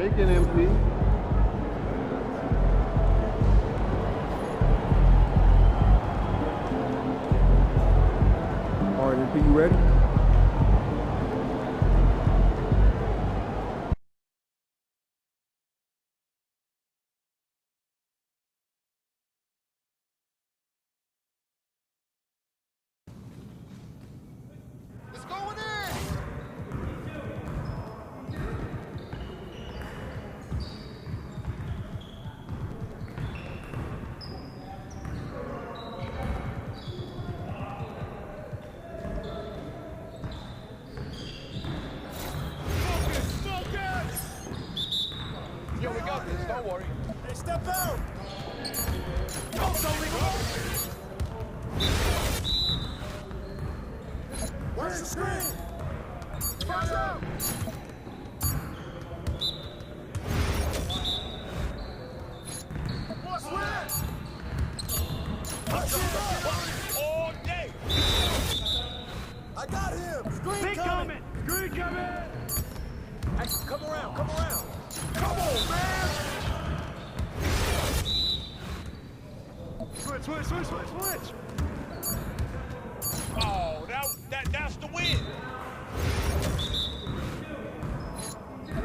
shaking, MP. All right, MP, you ready? It's going in! Yo, we got this, don't worry. Hey, step out! Don't leave him alone! Where's the screen? Pass out! What's that? All day! I got him! Screen coming! Screen coming! Hey, come around, come around! Come on, man! Switch! Oh, that's the win!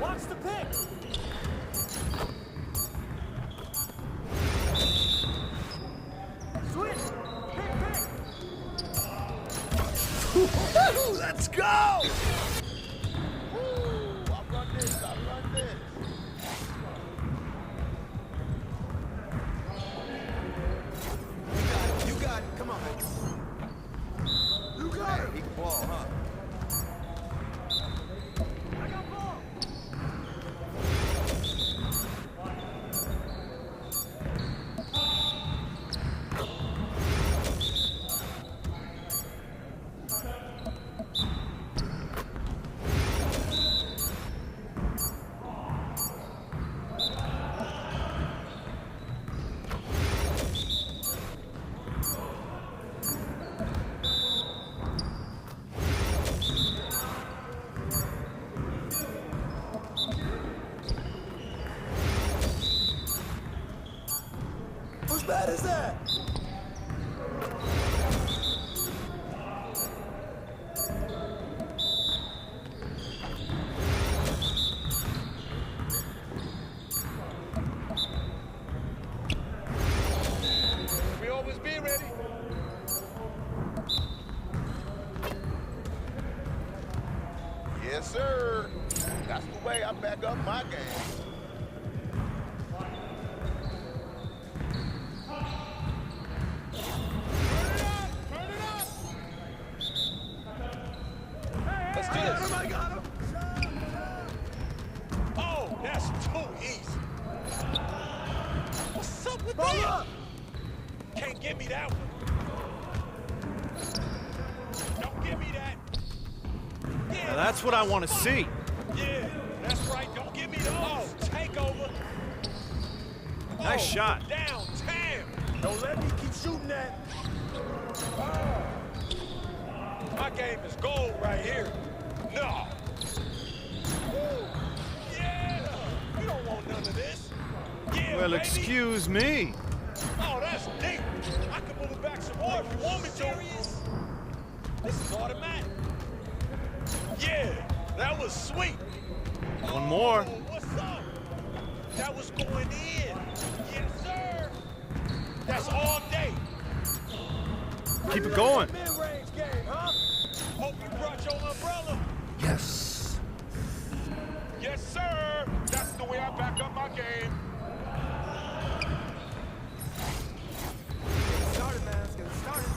Watch the pick! Switch! Pick! Let's go! Woo! I run this. You got it, come on. You got it! He can ball, huh? I got ball! Whose bat is that? We always be ready. Yes, sir. That's the way I back up my game. Let's do this. I got him. Oh, that's too easy. What's up with that? Can't give me that one. Don't give me that. Yeah, Now that's what I want to see. yeah, that's right. Don't give me those. Oh, take over. Nice shot. Downtown. Don't let me keep shooting that. My game is gold right here. No. Woo. Yeah. You don't want none of this. Yeah, Well, baby. excuse me. Oh, that's neat. I can move it back some more if you want me to. Serious? This is automatic. Yeah, that was sweet. One more. Oh, what's up? That was going in. Yes, sir. That's all day. Keep it going. Mid-range game, huh? Hope you brought your umbrella. Yes. Yes, sir. That's the way I back up my game. Get started, man. Let's get started.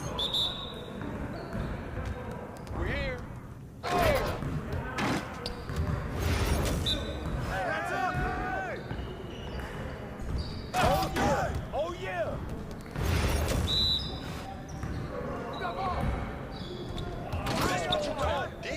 We're here. Hands up! Oh, yeah! Oh, yeah! That's what you call D?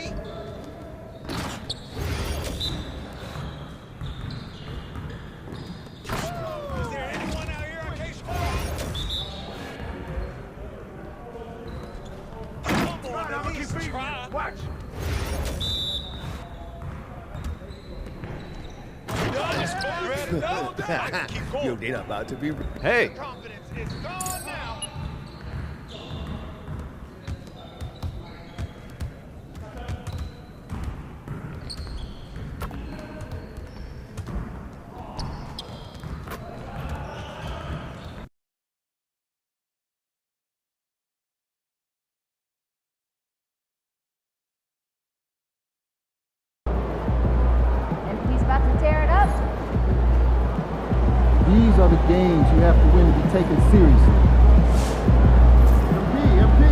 Ready to go? I can keep going. Yo, they're about to be... Hey, Confidence is gone now. And he's about to tear it up. These are the games you have to win to be taken seriously. MP.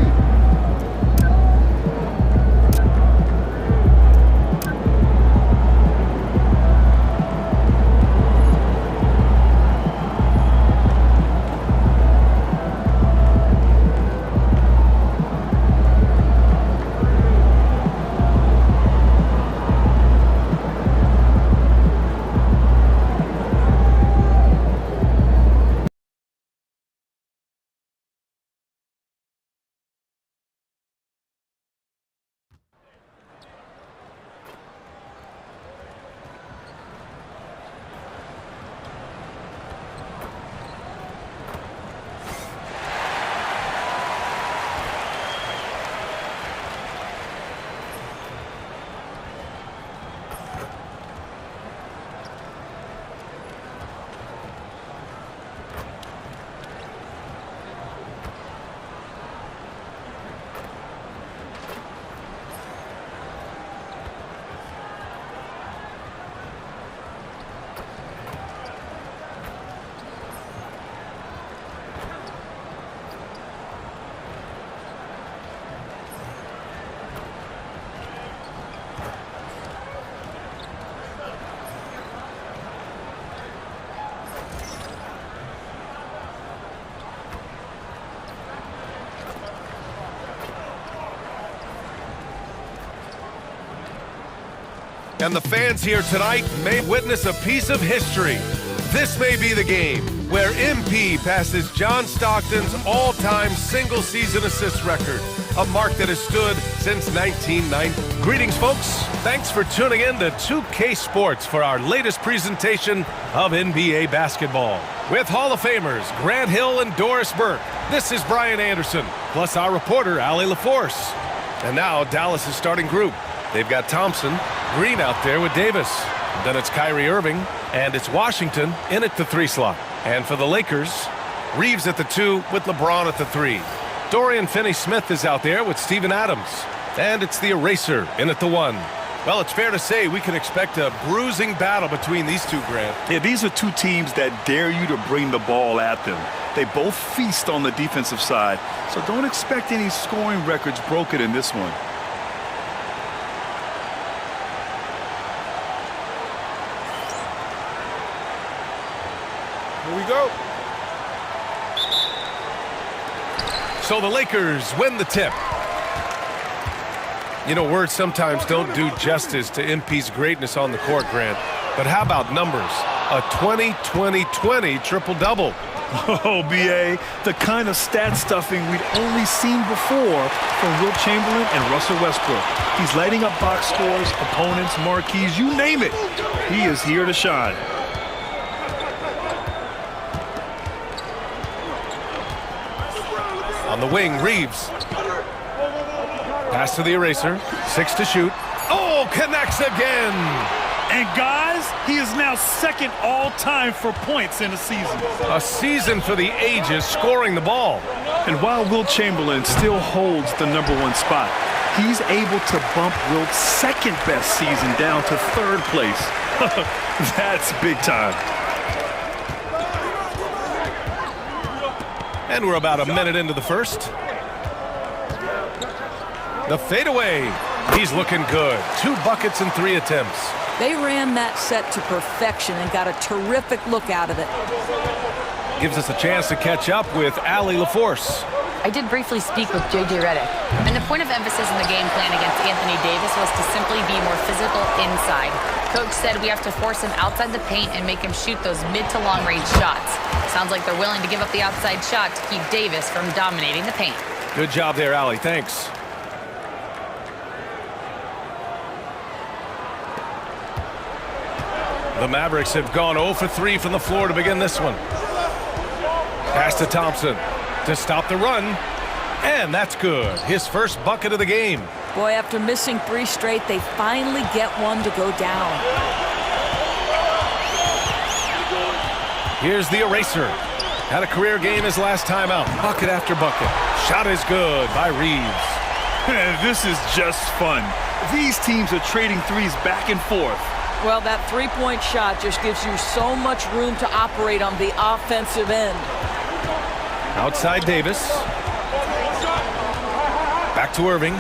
And the fans here tonight may witness a piece of history. This may be the game where MP passes John Stockton's all-time single-season assist record, a mark that has stood since 1990. Greetings, folks. Thanks for tuning in to 2K Sports for our latest presentation of NBA basketball. With Hall of Famers Grant Hill and Doris Burke, this is Brian Anderson, plus our reporter, Allie LaForce. And now, Dallas' starting group. They've got Thompson, Green out there with Davis. Then it's Kyrie Irving, and it's Washington in at the 3 slot. And for the Lakers, Reeves at the 2 with LeBron at the 3. Dorian Finney-Smith is out there with Steven Adams. And it's the Eraser in at the 1. Well, it's fair to say we can expect a bruising battle between these two, Grant. Yeah, these are two teams that dare you to bring the ball at them. They both feast on the defensive side, so don't expect any scoring records broken in this one. here we go. So the Lakers win the tip. You know, words sometimes don't do justice to MP's greatness on the court, Grant. But how about numbers? A 20-20-20 triple-double. Oh, B.A., the kind of stat stuffing we'd only seen before from Wilt Chamberlain and Russell Westbrook. He's lighting up box scores, opponents, marquees, you name it. He is here to shine. On the wing, Reeves. Pass to the Eraser. 6 to shoot. Oh, connects again. And guys, he is now second all-time for points in a season. A season for the ages scoring the ball. And while Wilt Chamberlain still holds the #1 spot, he's able to bump Wilt's second best season down to 3rd place. That's big time. And we're about a minute into the first. The fadeaway. He's looking good. 2 buckets and 3 attempts. They ran that set to perfection and got a terrific look out of it. Gives us a chance to catch up with Allie LaForce. I did briefly speak with J.J. Redick, and the point of emphasis in the game plan against Anthony Davis was to simply be more physical inside. Coach said we have to force him outside the paint and make him shoot those mid to long range shots. Sounds like they're willing to give up the outside shot to keep Davis from dominating the paint. Good job there, Allie. Thanks. The Mavericks have gone 0 for 3 from the floor to begin this one. Pass to Thompson to stop the run. And that's good. His first bucket of the game. Boy, after missing 3 straight, they finally get one to go down. Here's the eraser. Had a career game his last time out. Bucket after bucket. Shot is good by Reeves. This is just fun. These teams are trading threes back and forth. Well, that three-point shot just gives you so much room to operate on the offensive end. Outside Davis. Back to Irving.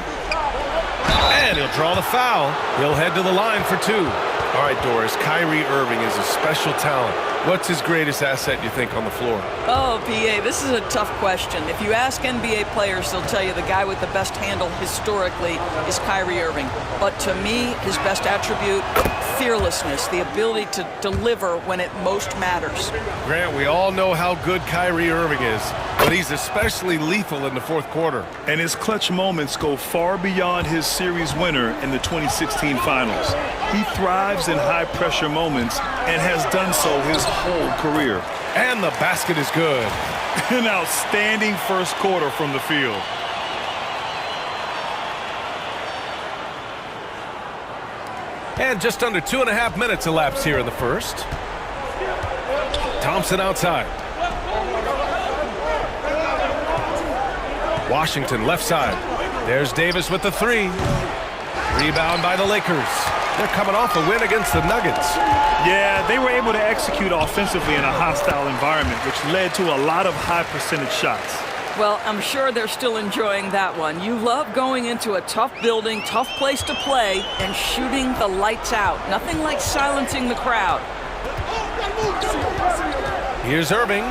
And he'll draw the foul. He'll head to the line for 2. All right, Doris, Kyrie Irving is a special talent. What's his greatest asset, you think, on the floor? Oh, PA, this is a tough question. If you ask NBA players, they'll tell you the guy with the best handle historically is Kyrie Irving. But to me, his best attribute, fearlessness, the ability to deliver when it most matters. Grant, we all know how good Kyrie Irving is, but he's especially lethal in the fourth quarter. And his clutch moments go far beyond his series winner in the 2016 finals. He thrives in high-pressure moments and has done so his whole career. And the basket is good. An outstanding first quarter from the field. And just under 2.5 minutes elapsed here in the first. Thompson outside. Washington left side. There's Davis with the 3. Rebound by the Lakers. They're coming off a win against the Nuggets. Yeah, they were able to execute offensively in a hostile environment, which led to a lot of high percentage shots. Well, I'm sure they're still enjoying that one. You love going into a tough building, tough place to play, and shooting the lights out. Nothing like silencing the crowd. Here's Irving.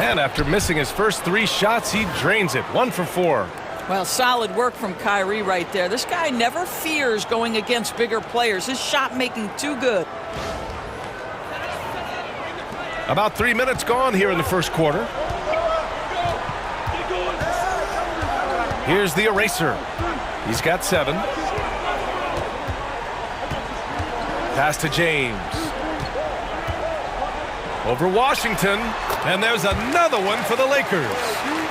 And after missing his first 3 shots, he drains it. 1 for 4. Well, solid work from Kyrie right there. This guy never fears going against bigger players. His shot making too good. About 3 minutes gone here in the first quarter. Here's the eraser. He's got 7. Pass to James. Over Washington. And there's another one for the Lakers.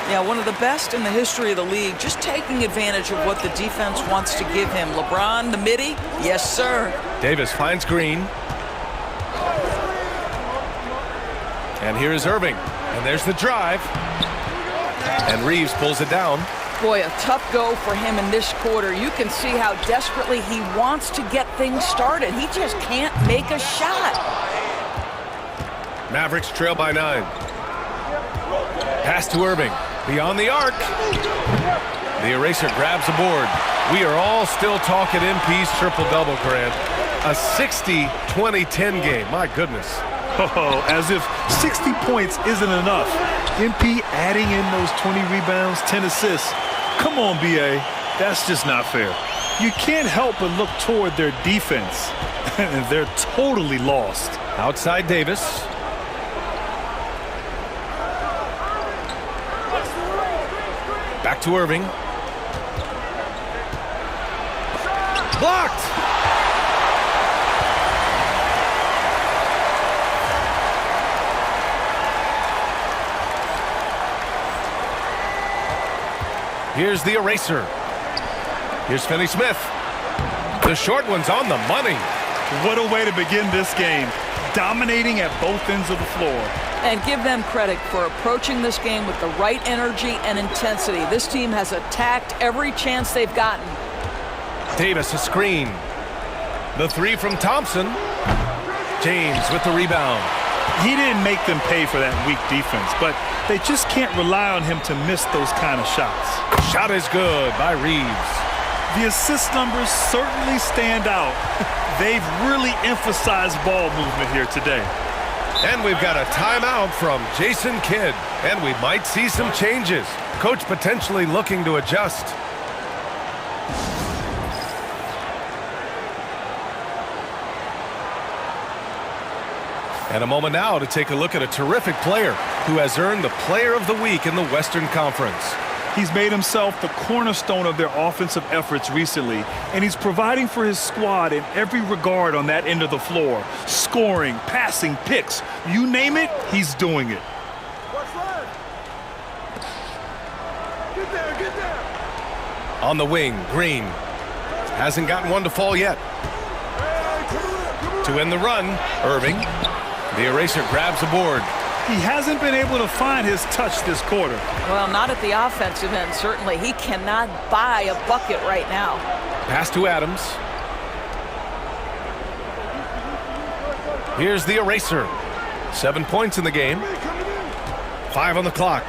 Yeah, one of the best in the history of the league, just taking advantage of what the defense wants to give him. LeBron, the midi? Yes, sir. Davis finds Green. And here is Irving. And there's the drive. And Reeves pulls it down. Boy, a tough go for him in this quarter. You can see how desperately he wants to get things started. He just can't make a shot. Mavericks trail by 9. Pass to Irving. Beyond the arc. The eraser grabs the board. We are all still talking MP's triple-double, Grant. A 60-20-10 game. My goodness. Oh, as if 60 points isn't enough. MP adding in those 20 rebounds, 10 assists. Come on, BA. That's just not fair. You can't help but look toward their defense. They're totally lost. Outside Davis. Back to Irving. Blocked! Here's the eraser. Here's Finney-Smith. The short one's on the money. What a way to begin this game. Dominating at both ends of the floor. And give them credit for approaching this game with the right energy and intensity. This team has attacked every chance they've gotten. Davis a screen. The 3 from Thompson. James with the rebound. He didn't make them pay for that weak defense, but they just can't rely on him to miss those kind of shots. Shot is good by Reeves. The assist numbers certainly stand out. They've really emphasized ball movement here today. And we've got a timeout from Jason Kidd. And we might see some changes. Coach potentially looking to adjust. And a moment now to take a look at a terrific player who has earned the Player of the Week in the Western Conference. He's made himself the cornerstone of their offensive efforts recently, and he's providing for his squad in every regard on that end of the floor. Scoring, passing, picks, you name it, he's doing it. What's left? Get there, get there. On the wing, Green. Hasn't gotten one to fall yet. To end the run, Irving. The eraser grabs the board. He hasn't been able to find his touch this quarter. Well, not at the offensive end, certainly. He cannot buy a bucket right now. Pass to Adams. Here's the eraser. 7 points in the game. 5 on the clock.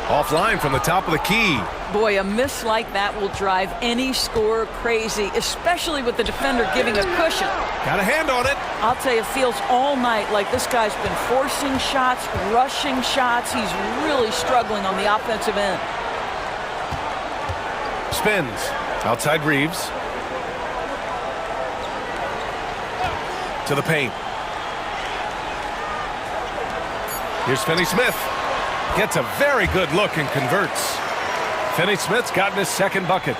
Offline from the top of the key. Boy, a miss like that will drive any scorer crazy, especially with the defender giving a cushion. Got a hand on it. I'll tell you, it feels all night like this guy's been forcing shots, rushing shots. He's really struggling on the offensive end. Spins. Outside Reeves. To the paint. Here's Finney-Smith. Gets a very good look and converts. Finney-Smith's gotten his second bucket.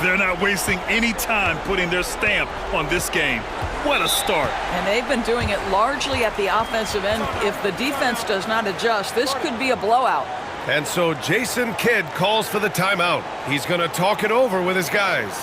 They're not wasting any time putting their stamp on this game. What a start. And they've been doing it largely at the offensive end. If the defense does not adjust, this could be a blowout. And so Jason Kidd calls for the timeout. He's going to talk it over with his guys.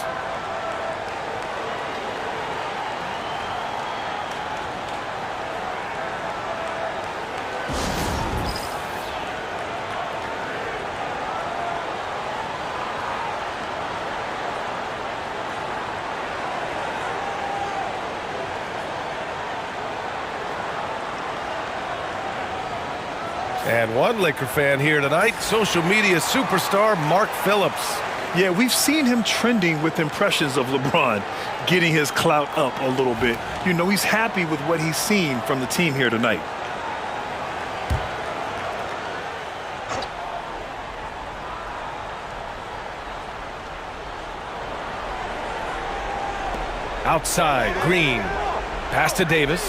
And one Laker fan here tonight, social media superstar Mark Phillips. Yeah, we've seen him trending with impressions of LeBron, getting his clout up a little bit. You know, he's happy with what he's seen from the team here tonight. Outside, Green. Pass to Davis.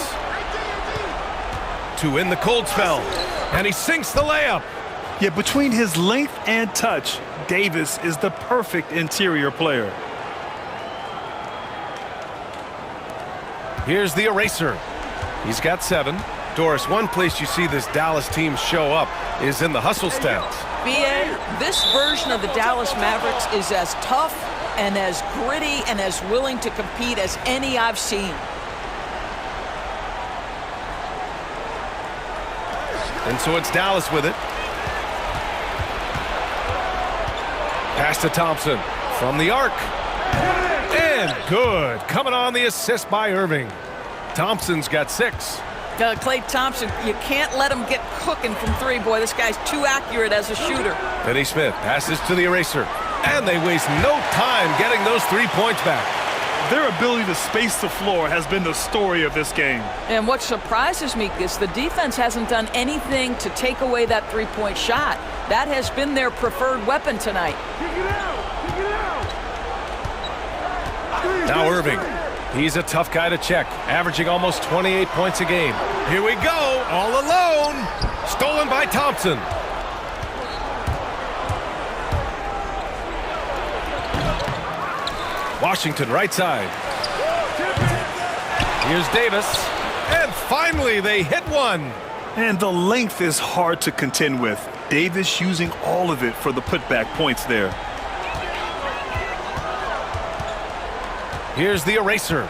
To win the cold spell. And he sinks the layup. Yeah, between his length and touch, Davis is the perfect interior player. Here's the eraser. He's got 7. Doris, one place you see this Dallas team show up is in the hustle stats. B.A., this version of the Dallas Mavericks is as tough and as gritty and as willing to compete as any I've seen. And so it's Dallas with it. Pass to Thompson from the arc. And good. Coming on the assist by Irving. Thompson's got 6. Klay Thompson, you can't let him get cooking from 3. Boy, this guy's too accurate as a shooter. Finney-Smith passes to the eraser. And they waste no time getting those 3 points back. Their ability to space the floor has been the story of this game. And what surprises me is the defense hasn't done anything to take away that 3-point shot. That has been their preferred weapon tonight. Now Irving. He's a tough guy to check, averaging almost 28 points a game. Here we go, all alone. Stolen by Thompson. Washington, right side. Here's Davis. And finally, they hit one. And the length is hard to contend with. Davis using all of it for the putback points there. Here's the eraser.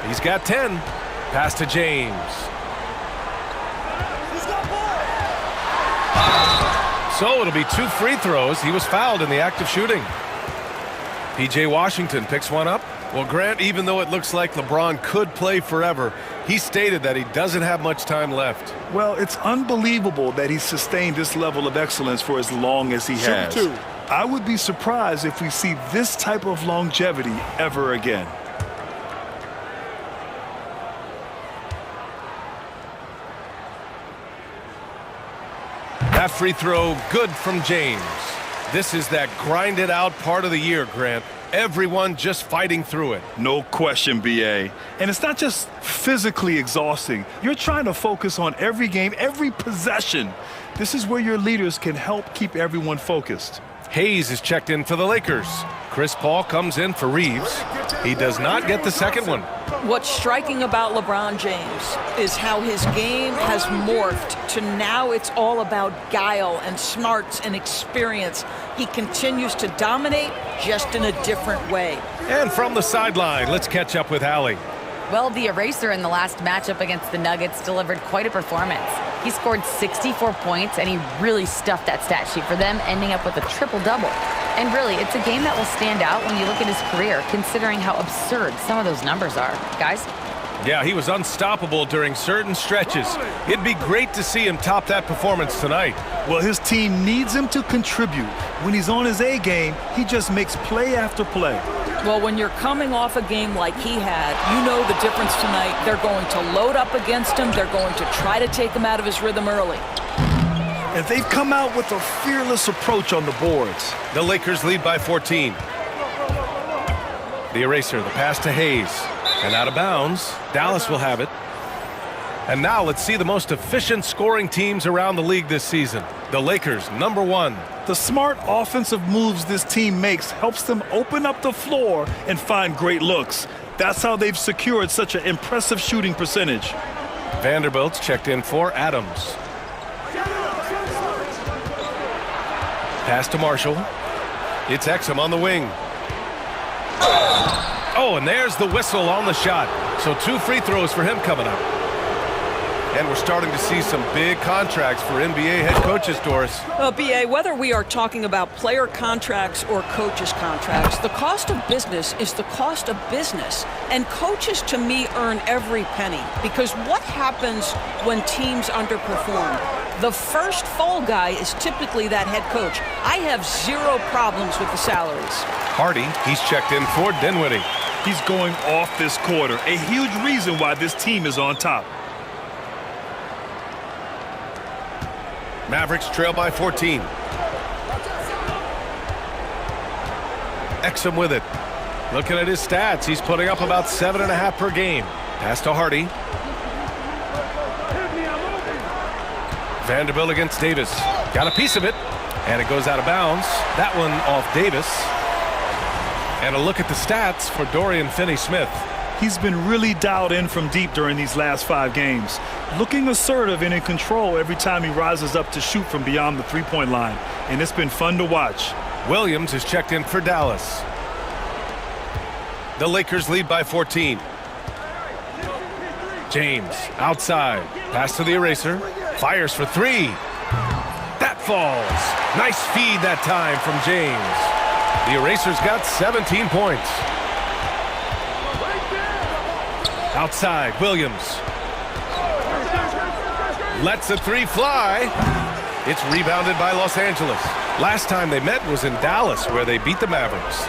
He's got 10. Pass to James. So it'll be 2 free throws. He was fouled in the act of shooting. P.J. Washington picks one up. Well, Grant, even though it looks like LeBron could play forever, he stated that he doesn't have much time left. Well, it's unbelievable that he's sustained this level of excellence for as long as he has. I would be surprised if we see this type of longevity ever again. That free throw good from James. This is that grinded out part of the year, Grant. Everyone just fighting through it. No question, BA. And it's not just physically exhausting. You're trying to focus on every game, every possession. This is where your leaders can help keep everyone focused. Hayes is checked in for the Lakers. Chris Paul comes in for Reeves. He does not get the second one. What's striking about LeBron James is how his game has morphed to now it's all about guile and smarts and experience. He continues to dominate, just in a different way. And from the sideline, let's catch up with Allie. Well, the eraser in the last matchup against the Nuggets delivered quite a performance. He scored 64 points, and he really stuffed that stat sheet for them, ending up with a triple-double. And really, it's a game that will stand out when you look at his career, considering how absurd some of those numbers are. Guys? Yeah, he was unstoppable during certain stretches. It'd be great to see him top that performance tonight. Well, his team needs him to contribute. When he's on his A game, he just makes play after play. Well, when you're coming off a game like he had, you know the difference tonight. They're going to load up against him. They're going to try to take him out of his rhythm early. And they've come out with a fearless approach on the boards. The Lakers lead by 14. The eraser, the pass to Hayes. And out of bounds, Dallas will have it. And now let's see the most efficient scoring teams around the league this season. The Lakers, number 1. The smart offensive moves this team makes helps them open up the floor and find great looks. That's how they've secured such an impressive shooting percentage. Vanderbilt's checked in for Adams. Pass to Marshall. It's Exum on the wing. Oh, and there's the whistle on the shot. So 2 free throws for him coming up. And we're starting to see some big contracts for NBA head coaches, Doris. BA, whether we are talking about player contracts or coaches' contracts, the cost of business is the cost of business. And coaches, to me, earn every penny. Because what happens when teams underperform? The first fall guy is typically that head coach. I have 0 problems with the salaries. Hardy, he's checked in for Dinwiddie. He's going off this quarter, a huge reason why this team is on top. Mavericks trail by 14. Exum with it. Looking at his stats, he's putting up about 7.5 per game. Pass to Hardy. Vanderbilt against Davis. Got a piece of it, and it goes out of bounds. That one off Davis. And a look at the stats for Dorian Finney-Smith. He's been really dialed in from deep during these last 5 games. Looking assertive and in control every time he rises up to shoot from beyond the three-point line. And it's been fun to watch. Williams is checked in for Dallas. The Lakers lead by 14. James outside. Pass to the eraser. Fires for 3. That falls. Nice feed that time from James. The eraser's got 17 points. Outside, Williams. Lets a 3 fly. It's rebounded by Los Angeles. Last time they met was in Dallas, where they beat the Mavericks.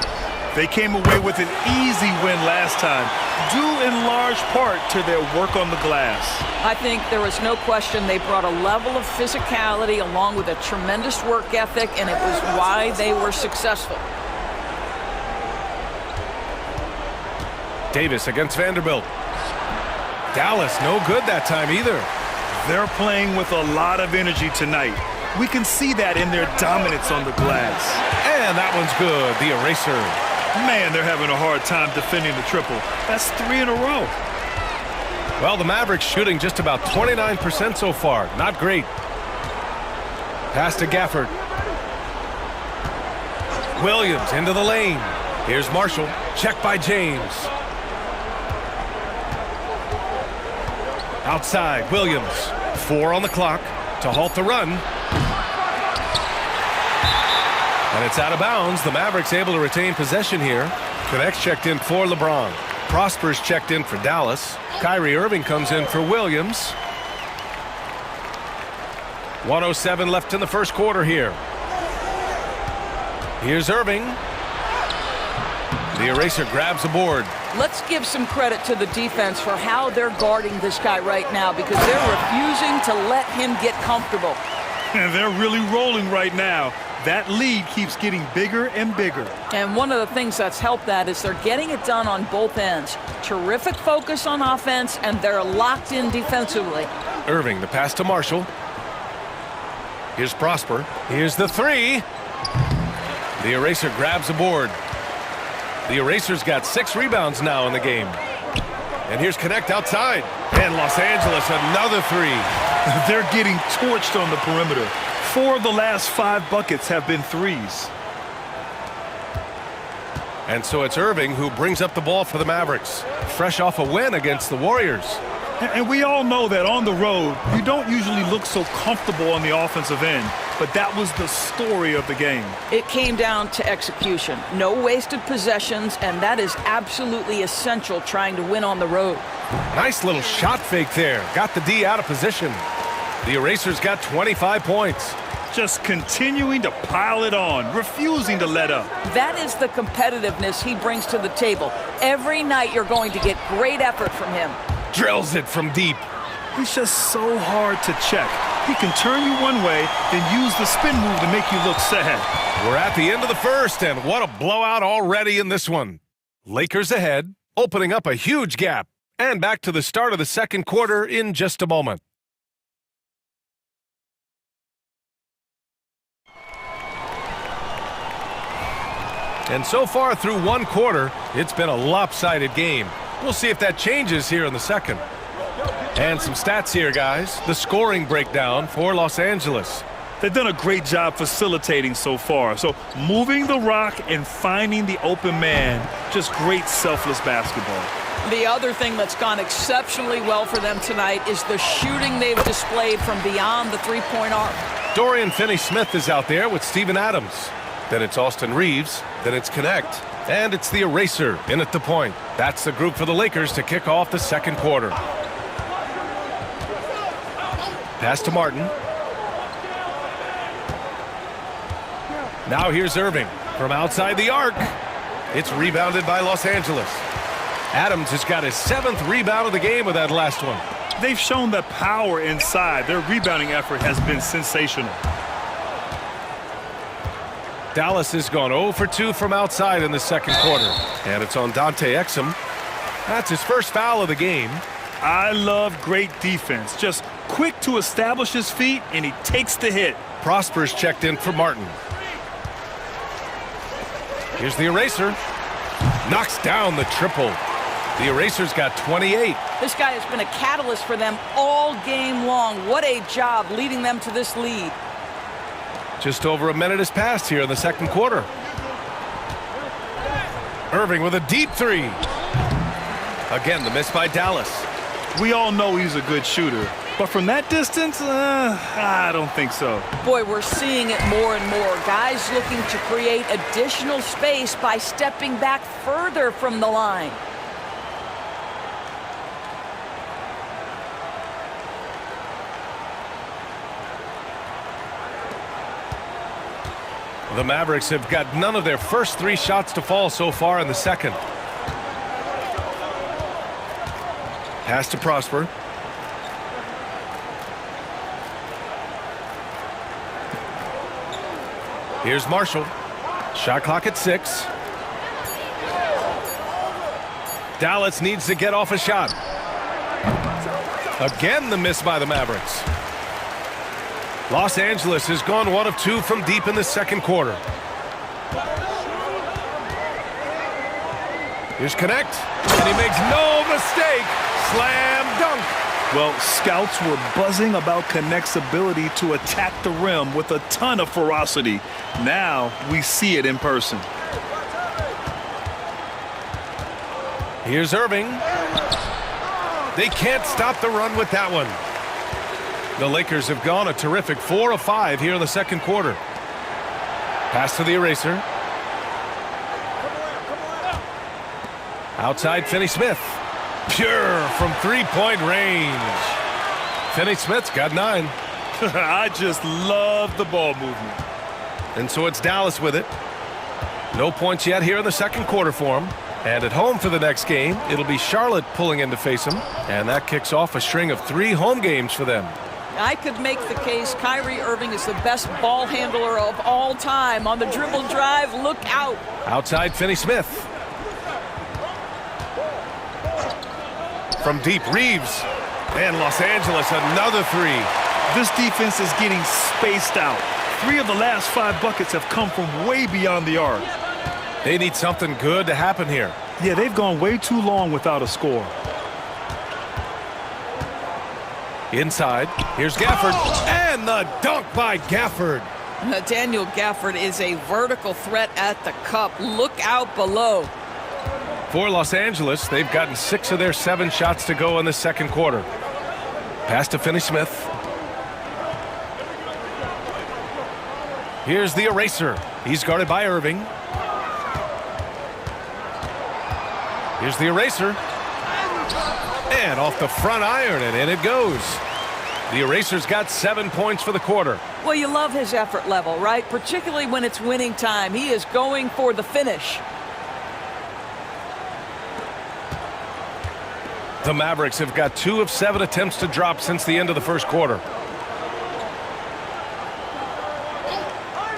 They came away with an easy win last time, due in large part to their work on the glass. I think there was no question they brought a level of physicality along with a tremendous work ethic, and it was why they were successful. Davis against Vanderbilt. Dallas, no good that time either. They're playing with a lot of energy tonight. We can see that in their dominance on the glass. And that one's good, the eraser. Man, they're having a hard time defending the triple. That's 3 in a row. Well, the Mavericks shooting just about 29% so far. Not great. Pass to Gafford. Williams into the lane. Here's Marshall. Check by James. Outside, Williams. 4 on the clock to halt the run. And it's out of bounds. The Mavericks able to retain possession here. Connects checked in for LeBron. Prosper's checked in for Dallas. Kyrie Irving comes in for Williams. 1:07 left in the first quarter here. Here's Irving. The eraser grabs a board. Let's give some credit to the defense for how they're guarding this guy right now, because they're refusing to let him get comfortable. And they're really rolling right now. That lead keeps getting bigger and bigger. And one of the things that's helped that is they're getting it done on both ends. Terrific focus on offense, and they're locked in defensively. Irving, the pass to Marshall. Here's Prosper. Here's the three. The Eraser grabs a board. The Eraser's got 6 rebounds now in the game. And here's Connect outside. And Los Angeles, another three. They're getting torched on the perimeter. 4 of the last 5 buckets have been threes. And so it's Irving who brings up the ball for the Mavericks, fresh off a win against the Warriors. And we all know that on the road, you don't usually look so comfortable on the offensive end, but that was the story of the game. It came down to execution. No wasted possessions, and that is absolutely essential trying to win on the road. Nice little shot fake there. Got the D out of position. The Erasers got 25 points. Just continuing to pile it on, refusing to let up. That is the competitiveness he brings to the table. Every night you're going to get great effort from him. Drills it from deep. He's just so hard to check. He can turn you one way, then use the spin move to make you look sad. We're at the end of the first, and what a blowout already in this one. Lakers ahead, opening up a huge gap. And back to the start of the second quarter in just a moment. And so far through one quarter, it's been a lopsided game. We'll see if that changes here in the second. And some stats here, guys. The scoring breakdown for Los Angeles. They've done a great job facilitating so far. So moving the rock and finding the open man, just great selfless basketball. The other thing that's gone exceptionally well for them tonight is the shooting they've displayed from beyond the three-point arc. Dorian Finney-Smith is out there with Steven Adams. Then it's Austin Reeves. Then it's Connect. And it's the Eraser in at the point. That's the group for the Lakers to kick off the second quarter. Pass to Martin. Now here's Irving from outside the arc. It's rebounded by Los Angeles. Adams has got his 7th rebound of the game with that last one. They've shown the power inside. Their rebounding effort has been sensational. Dallas has gone 0 for 2 from outside in the second quarter. And it's on Dante Exum. That's his first foul of the game. I love great defense. Just quick to establish his feet, and he takes the hit. Prosper's checked in for Martin. Here's the Eraser. Knocks down the triple. The Eraser's got 28. This guy has been a catalyst for them all game long. What a job leading them to this lead. Just over a minute has passed here in the second quarter. Irving with a deep three. Again, the miss by Dallas. We all know he's a good shooter, but from that distance, I don't think so. Boy, we're seeing it more and more. Guys looking to create additional space by stepping back further from the line. The Mavericks have got none of their first 3 shots to fall so far in the second. Pass to Prosper. Here's Marshall. Shot clock at 6. Dallas needs to get off a shot. Again, the miss by the Mavericks. Los Angeles has gone 1 of 2 from deep in the second quarter. Here's Connect, and he makes no mistake. Slam dunk. Well, scouts were buzzing about Connect's ability to attack the rim with a ton of ferocity. Now we see it in person. Here's Irving. They can't stop the run with that one. The Lakers have gone a terrific 4 of 5 here in the second quarter. Pass to the Eraser. Outside Finney-Smith. Pure from 3-point range. Finney-Smith's got 9. I just love the ball movement. And so it's Dallas with it. No points yet here in the second quarter for him. And at home for the next game, it'll be Charlotte pulling in to face him. And that kicks off a string of 3 home games for them. I could make the case Kyrie Irving is the best ball handler of all time. On the dribble drive, look out. Outside Finney-Smith. From deep, Reeves. And Los Angeles, another three. This defense is getting spaced out. 3 of the last 5 buckets have come from way beyond the arc. They need something good to happen here. Yeah, they've gone way too long without a score. Inside, here's Gafford. And the dunk by Gafford. Daniel Gafford is a vertical threat at the cup. Look out below. For Los Angeles, they've gotten 6 of their 7 shots to go in the second quarter. Pass to Finney-Smith. Here's the eraser. He's guarded by Irving. Here's the eraser. And off the front iron, and in it goes. The eraser's got 7 points for the quarter. Well, you love his effort level, right? Particularly when it's winning time. He is going for the finish. The Mavericks have got 2 of 7 attempts to drop since the end of the first quarter.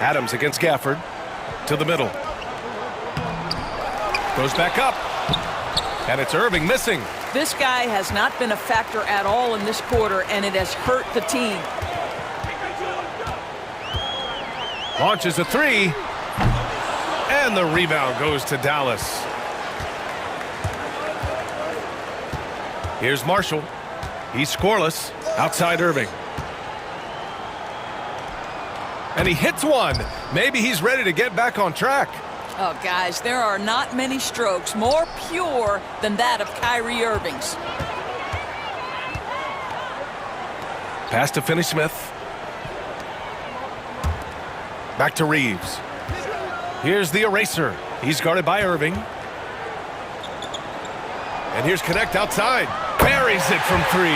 Adams against Gafford. To the middle. Goes back up. And it's Irving missing. This guy has not been a factor at all in this quarter, and it has hurt the team. Launches a 3. And the rebound goes to Dallas. Here's Marshall. He's scoreless. Outside Irving. And he hits one. Maybe he's ready to get back on track. Oh, guys, there are not many strokes more pure than that of Kyrie Irving's. Pass to Finney-Smith. Back to Reeves. Here's the eraser. He's guarded by Irving. And here's Connect outside. Buries it from 3.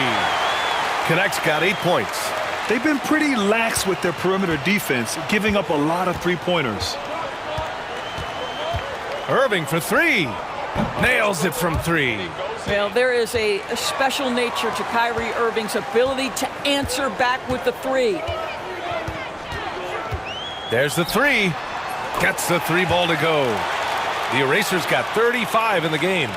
Connect's got 8 points. They've been pretty lax with their perimeter defense, giving up a lot of 3-pointers. Irving for 3. Nails it from 3. Well, there is a special nature to Kyrie Irving's ability to answer back with the 3. There's the 3. Gets the 3 ball to go. The eraser's got 35 in the game.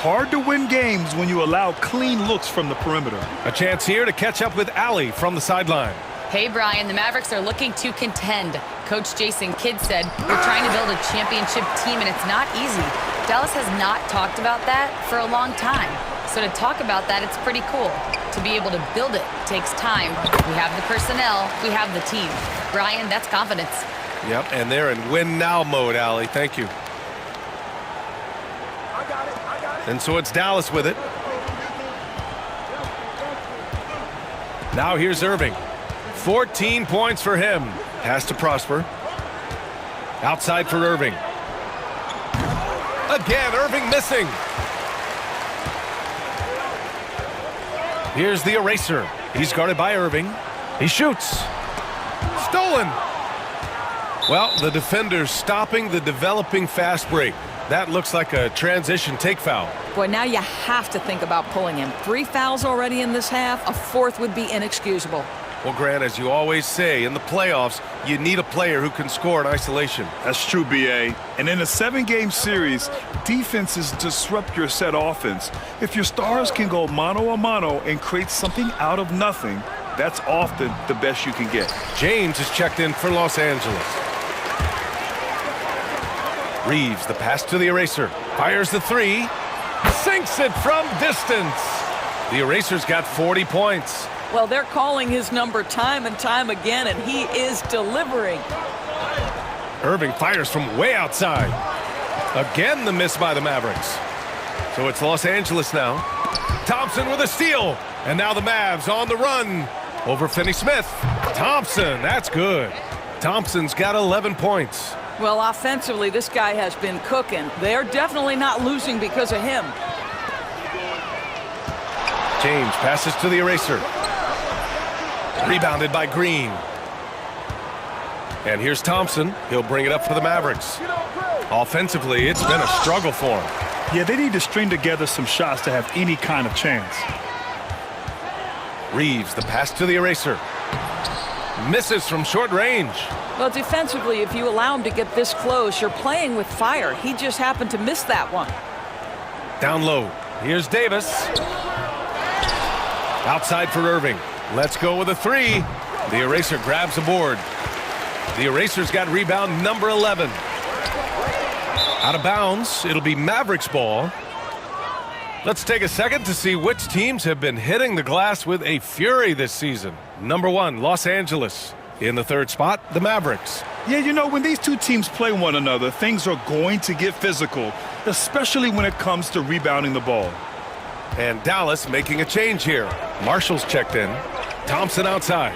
Hard to win games when you allow clean looks from the perimeter. A chance here to catch up with Allie from the sideline. Hey, Brian, the Mavericks are looking to contend. Coach Jason Kidd said, we're trying to build a championship team, and it's not easy. Dallas has not talked about that for a long time. So to talk about that, it's pretty cool. To be able to build it takes time. We have the personnel, we have the team. Brian, that's confidence. Yep, and they're in win-now mode, Allie. Thank you. And so it's Dallas with it. Now here's Irving. 14 points for him. Pass to Prosper. Outside for Irving. Again, Irving missing. Here's the eraser. He's guarded by Irving. He shoots. Stolen. Well, the defender's stopping the developing fast break. That looks like a transition take foul. Boy, now you have to think about pulling him. 3 fouls already in this half. A 4th would be inexcusable. Well, Grant, as you always say, in the playoffs, you need a player who can score in isolation. That's true, B.A. And in a 7-game series, defenses disrupt your set offense. If your stars can go mano-a-mano and create something out of nothing, that's often the best you can get. James is checked in for Los Angeles. Reeves, the pass to the eraser. Fires the 3. Sinks it from distance. The eraser's got 40 points. Well, they're calling his number time and time again, and he is delivering. Irving fires from way outside. Again, the miss by the Mavericks. So it's Los Angeles now. Thompson with a steal. And now the Mavs on the run. Over Finney-Smith. Thompson, that's good. Thompson's got 11 points. Well, offensively, this guy has been cooking. They're definitely not losing because of him. James passes to the eraser. Rebounded by Green. And here's Thompson. He'll bring it up for the Mavericks. Offensively, it's been a struggle for him. Yeah, they need to string together some shots to have any kind of chance. Reeves, the pass to the eraser. Misses from short range. Well, defensively, if you allow him to get this close, you're playing with fire. He just happened to miss that one. Down low. Here's Davis. Outside for Irving. Let's go with a three. The eraser grabs a board. The eraser's got rebound number 11. Out of bounds. It'll be Mavericks ball. Let's take a second to see which teams have been hitting the glass with a fury this season. Number 1, Los Angeles. In the third spot, the Mavericks. Yeah, you know, when these two teams play one another, things are going to get physical, especially when it comes to rebounding the ball. And Dallas making a change here. Marshall's checked in. Thompson outside.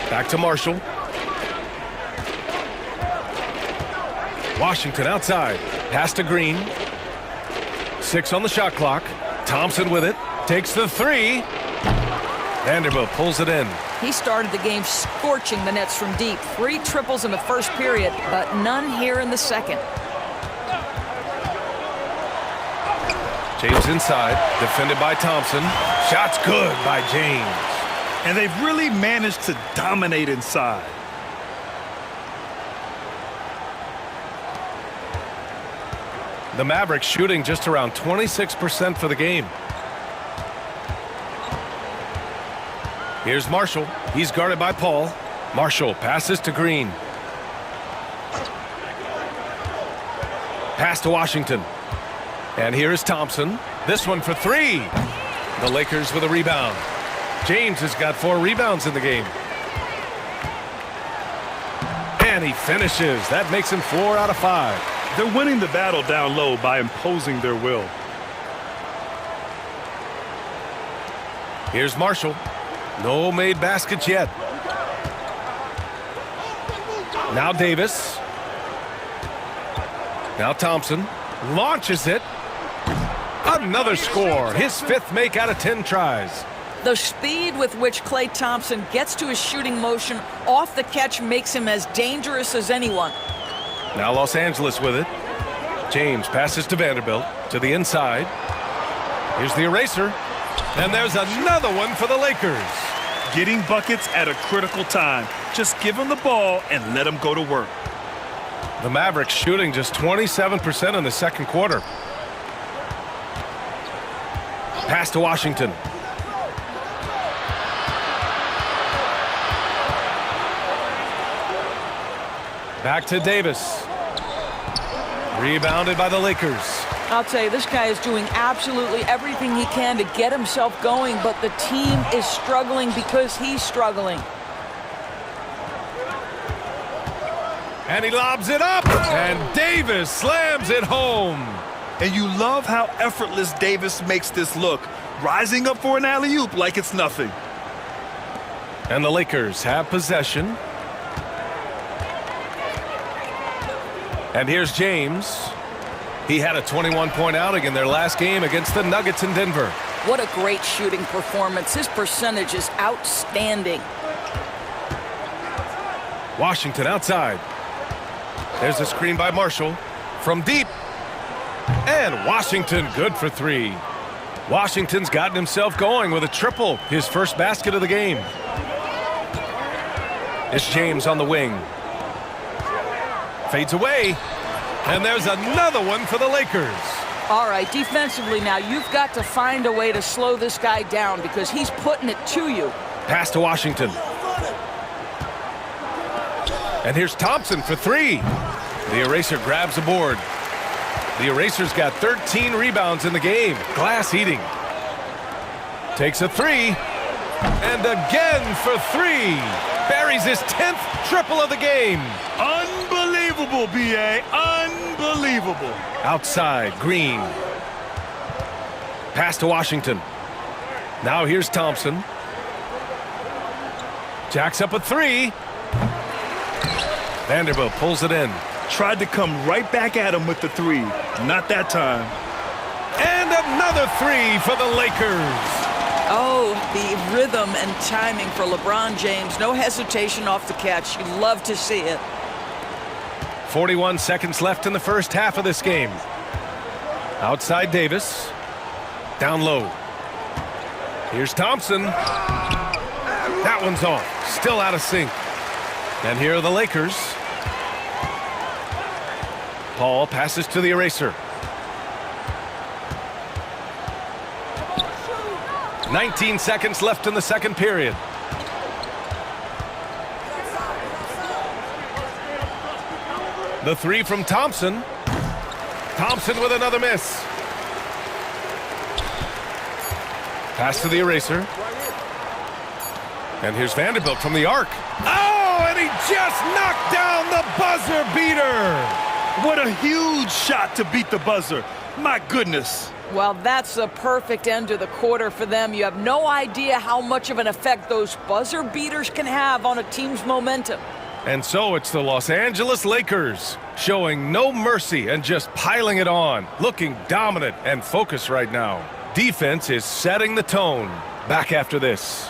Back to Marshall. Washington outside. Pass to Green. 6 on the shot clock. Thompson with it. Takes the three. Vanderbilt pulls it in. He started the game scorching the nets from deep. 3 triples in the first period, but none here in the second. James inside. Defended by Thompson. Shot's good by James. And they've really managed to dominate inside. The Mavericks shooting just around 26% for the game. Here's Marshall. He's guarded by Paul. Marshall passes to Green. Pass to Washington. And here is Thompson. This one for 3. The Lakers with a rebound. James has got 4 rebounds in the game. And he finishes. That makes him 4 out of 5. They're winning the battle down low by imposing their will. Here's Marshall. No made baskets yet. Now Davis. Now Thompson. Launches it. Another score. His 5th make out of 10 tries. The speed with which Klay Thompson gets to his shooting motion off the catch makes him as dangerous as anyone. Now Los Angeles with it. James passes to Vanderbilt to the inside. Here's the eraser. And there's another one for the Lakers. Getting buckets at a critical time. Just give them the ball and let them go to work. The Mavericks shooting just 27% in the second quarter. Pass to Washington. Back to Davis. Rebounded by the Lakers. I'll tell you, this guy is doing absolutely everything he can to get himself going, but the team is struggling because he's struggling. And he lobs it up, and Davis slams it home. And you love how effortless Davis makes this look, rising up for an alley-oop like it's nothing. And the Lakers have possession. And here's James. He had a 21-point outing in their last game against the Nuggets in Denver. What a great shooting performance. His percentage is outstanding. Washington outside. There's a screen by Marshall from deep. And Washington good for 3. Washington's gotten himself going with a triple, his first basket of the game. It's James on the wing. Fades away. And there's another one for the Lakers. All right, defensively now, you've got to find a way to slow this guy down because he's putting it to you. Pass to Washington. And here's Thompson for 3. The eraser grabs a board. The eraser's got 13 rebounds in the game. Glass eating. Takes a 3. And again for 3. Buries his 10th triple of the game. Unbelievable, B.A. Unbelievable. Outside, Green. Pass to Washington. Now here's Thompson. Jacks up a 3. Vanderbilt pulls it in. Tried to come right back at him with the 3. Not that time. And another 3 for the Lakers. Oh, the rhythm and timing for LeBron James. No hesitation off the catch. You love to see it. 41 seconds left in the first half of this game. Outside Davis. Down low. Here's Thompson. That one's off. Still out of sync. And here are the Lakers. Paul passes to the eraser. 19 seconds left in the second period. The three from Thompson. Thompson with another miss. Pass to the eraser. And here's Vanderbilt from the arc. Oh, and he just knocked down the buzzer beater. What a huge shot to beat the buzzer. My goodness. Well, that's the perfect end to the quarter for them. You have no idea how much of an effect those buzzer beaters can have on a team's momentum. And so it's the Los Angeles Lakers showing no mercy and just piling it on, looking dominant and focused right now. Defense is setting the tone. Back after this.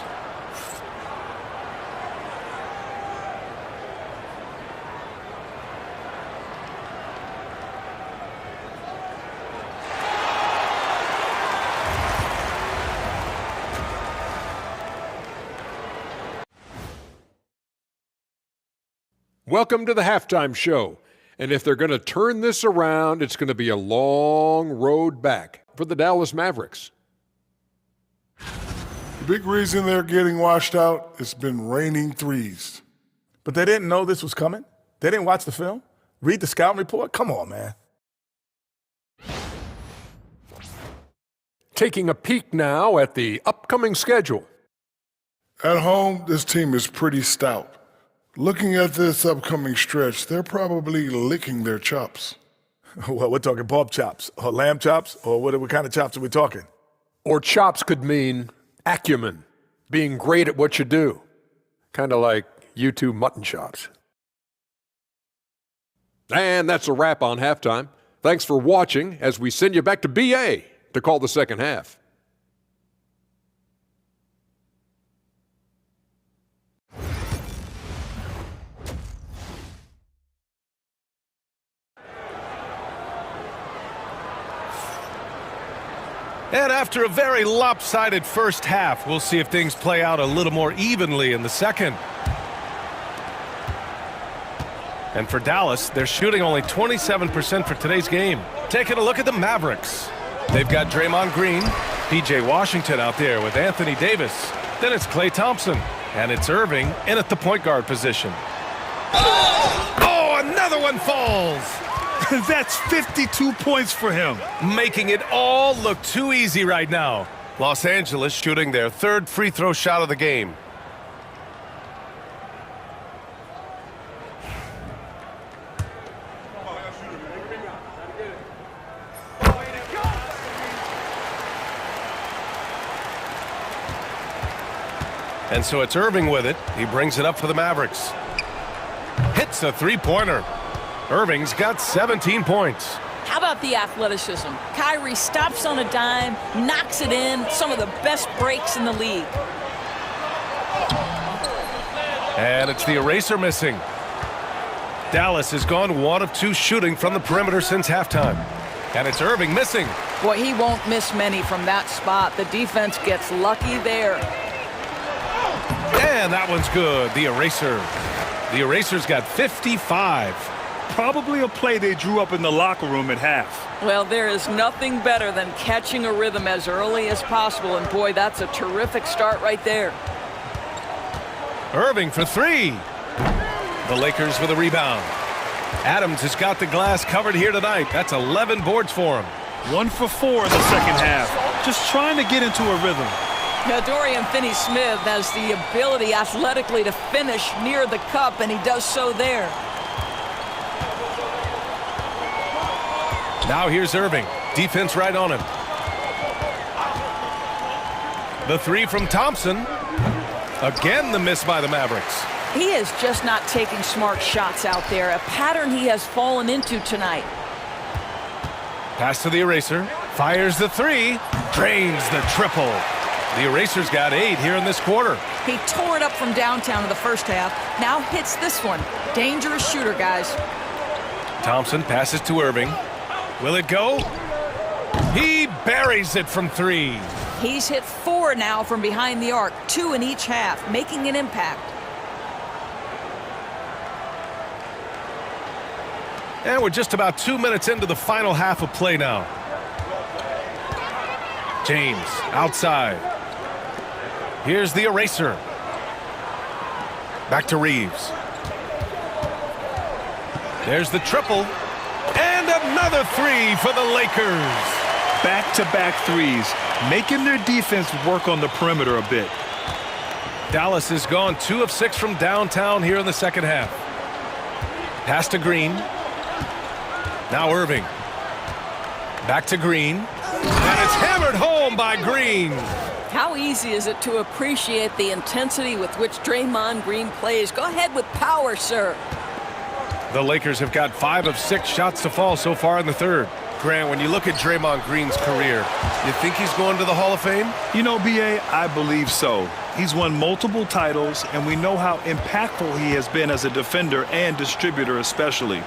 Welcome to the halftime show. And if they're going to turn this around, it's going to be a long road back for the Dallas Mavericks. The big reason they're getting washed out, it's been raining threes. But they didn't know this was coming? They didn't watch the film? Read the scouting report? Come on, man. Taking a peek now at the upcoming schedule. At home, this team is pretty stout. Looking at this upcoming stretch, they're probably licking their chops. Well, we're talking pork chops or lamb chops, or what kind of chops are we talking? Or chops could mean acumen, being great at what you do. Kind of like you two mutton chops. And that's a wrap on halftime. Thanks for watching as we send you back to BA to call the second half. And after a very lopsided first half, we'll see if things play out a little more evenly in the second. And for Dallas, they're shooting only 27% for today's game. Taking a look at the Mavericks. They've got Draymond Green, P.J. Washington out there with Anthony Davis. Then it's Klay Thompson. And it's Irving in at the point guard position. Oh, another one falls! That's 52 points for him. Making it all look too easy right now. Los Angeles shooting their third free throw shot of the game. And so it's Irving with it. He brings it up for the Mavericks. Hits a three-pointer. Irving's got 17 points. How about the athleticism? Kyrie stops on a dime, knocks it in, some of the best breaks in the league. And it's the eraser missing. Dallas has gone 1 of 2 shooting from the perimeter since halftime. And it's Irving missing. Boy, he won't miss many from that spot. The defense gets lucky there. And that one's good. The eraser. The eraser's got 55. Probably a play they drew up in the locker room at half. Well, there is nothing better than catching a rhythm as early as possible, and boy, that's a terrific start right there. Irving for 3. The Lakers with a rebound. Adams has got the glass covered here tonight. That's 11 boards for him. 1 for 4 in the second half. Just trying to get into a rhythm. Now, Dorian Finney-Smith has the ability athletically to finish near the cup, and he does so there. Now here's Irving. Defense right on him. The 3 from Thompson. Again, the miss by the Mavericks. He is just not taking smart shots out there, a pattern he has fallen into tonight. Pass to the eraser. Fires the 3. Drains the triple. The eraser's got 8 here in this quarter. He tore it up from downtown in the first half. Now hits this one. Dangerous shooter, guys. Thompson passes to Irving. Will it go? He buries it from 3. He's hit 4 now from behind the arc, 2 in each half, making an impact. And we're just about 2 minutes into the final half of play now. James outside. Here's the eraser. Back to Reeves. There's the triple. And another 3 for the Lakers. Back-to-back threes, making their defense work on the perimeter a bit. Dallas has gone 2 of 6 from downtown here in the second half. Pass to Green. Now Irving. Back to Green. And it's hammered home by Green. How easy is it to appreciate the intensity with which Draymond Green plays? Go ahead with power, sir. The Lakers have got 5 of 6 shots to fall so far in the third. Grant, when you look at Draymond Green's career, you think he's going to the Hall of Fame? You know, B.A., I believe so. He's won multiple titles, and we know how impactful he has been as a defender and distributor especially.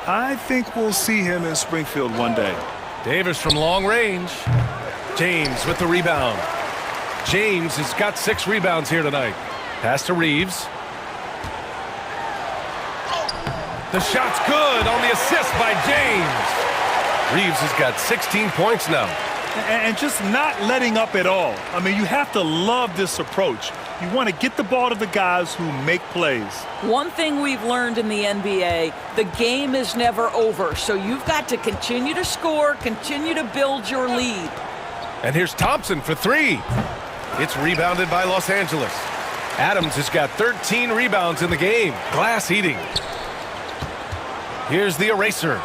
I think we'll see him in Springfield one day. Davis from long range. James with the rebound. James has got 6 rebounds here tonight. Pass to Reeves. The shot's good on the assist by James. Reeves has got 16 points now. And just not letting up at all. I mean, you have to love this approach. You want to get the ball to the guys who make plays. One thing we've learned in the NBA, the game is never over. So you've got to continue to score, continue to build your lead. And here's Thompson for 3. It's rebounded by Los Angeles. Adams has got 13 rebounds in the game. Glass eating. Here's the eraser.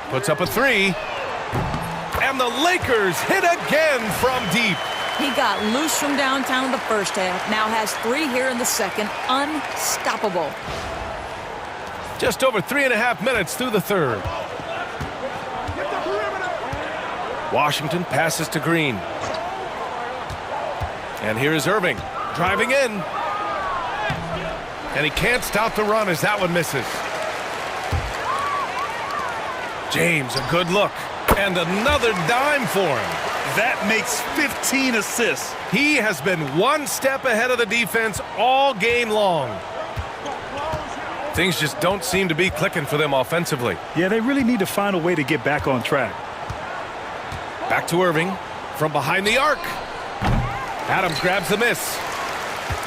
Puts up a 3. And the Lakers hit again from deep. He got loose from downtown in the first half. Now has 3 here in the second. Unstoppable. Just over 3.5 minutes through the third. Washington passes to Green. And here is Irving driving in. And he can't stop the run as that one misses. James, a good look. And another dime for him. That makes 15 assists. He has been one step ahead of the defense all game long. Things just don't seem to be clicking for them offensively. Yeah, they really need to find a way to get back on track. Back to Irving from behind the arc. Adams grabs the miss.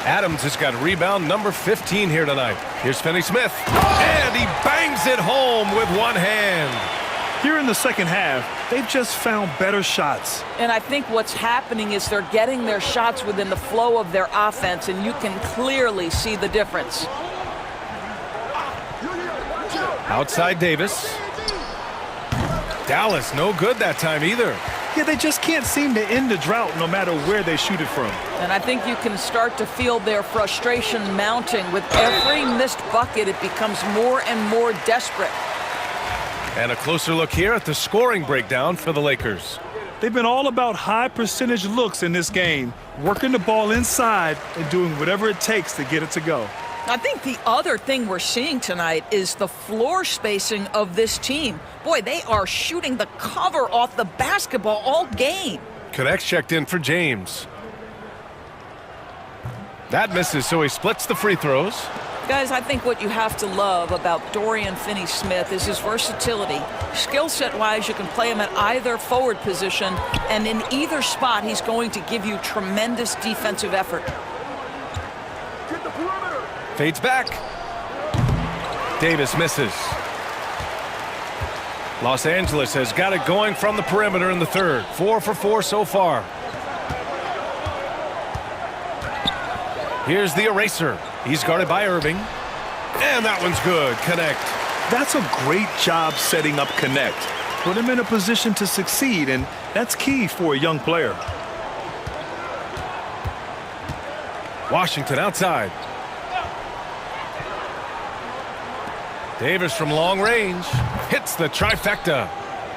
Adams has got rebound number 15 here tonight. Here's Finney-Smith. And he bangs it home with one hand. Here in the second half, they've just found better shots. And I think what's happening is they're getting their shots within the flow of their offense, and you can clearly see the difference. Outside Davis. Dallas, no good that time either. Yeah, they just can't seem to end the drought no matter where they shoot it from. And I think you can start to feel their frustration mounting. With every missed bucket, it becomes more and more desperate. And a closer look here at the scoring breakdown for the Lakers. They've been all about high percentage looks in this game, working the ball inside and doing whatever it takes to get it to go. I think the other thing we're seeing tonight is the floor spacing of this team. Boy, they are shooting the cover off the basketball all game. Connects checked in for James. That misses, so he splits the free throws. Guys, I think what you have to love about Dorian Finney-Smith is his versatility. Skill set-wise, you can play him at either forward position, and in either spot, he's going to give you tremendous defensive effort. Fades back. Davis misses. Los Angeles has got it going from the perimeter in the third. 4 for 4 so far. Here's the eraser. He's guarded by Irving. And that one's good. Connect. That's a great job setting up Connect. Put him in a position to succeed, and that's key for a young player. Washington outside. Davis from long range hits the trifecta.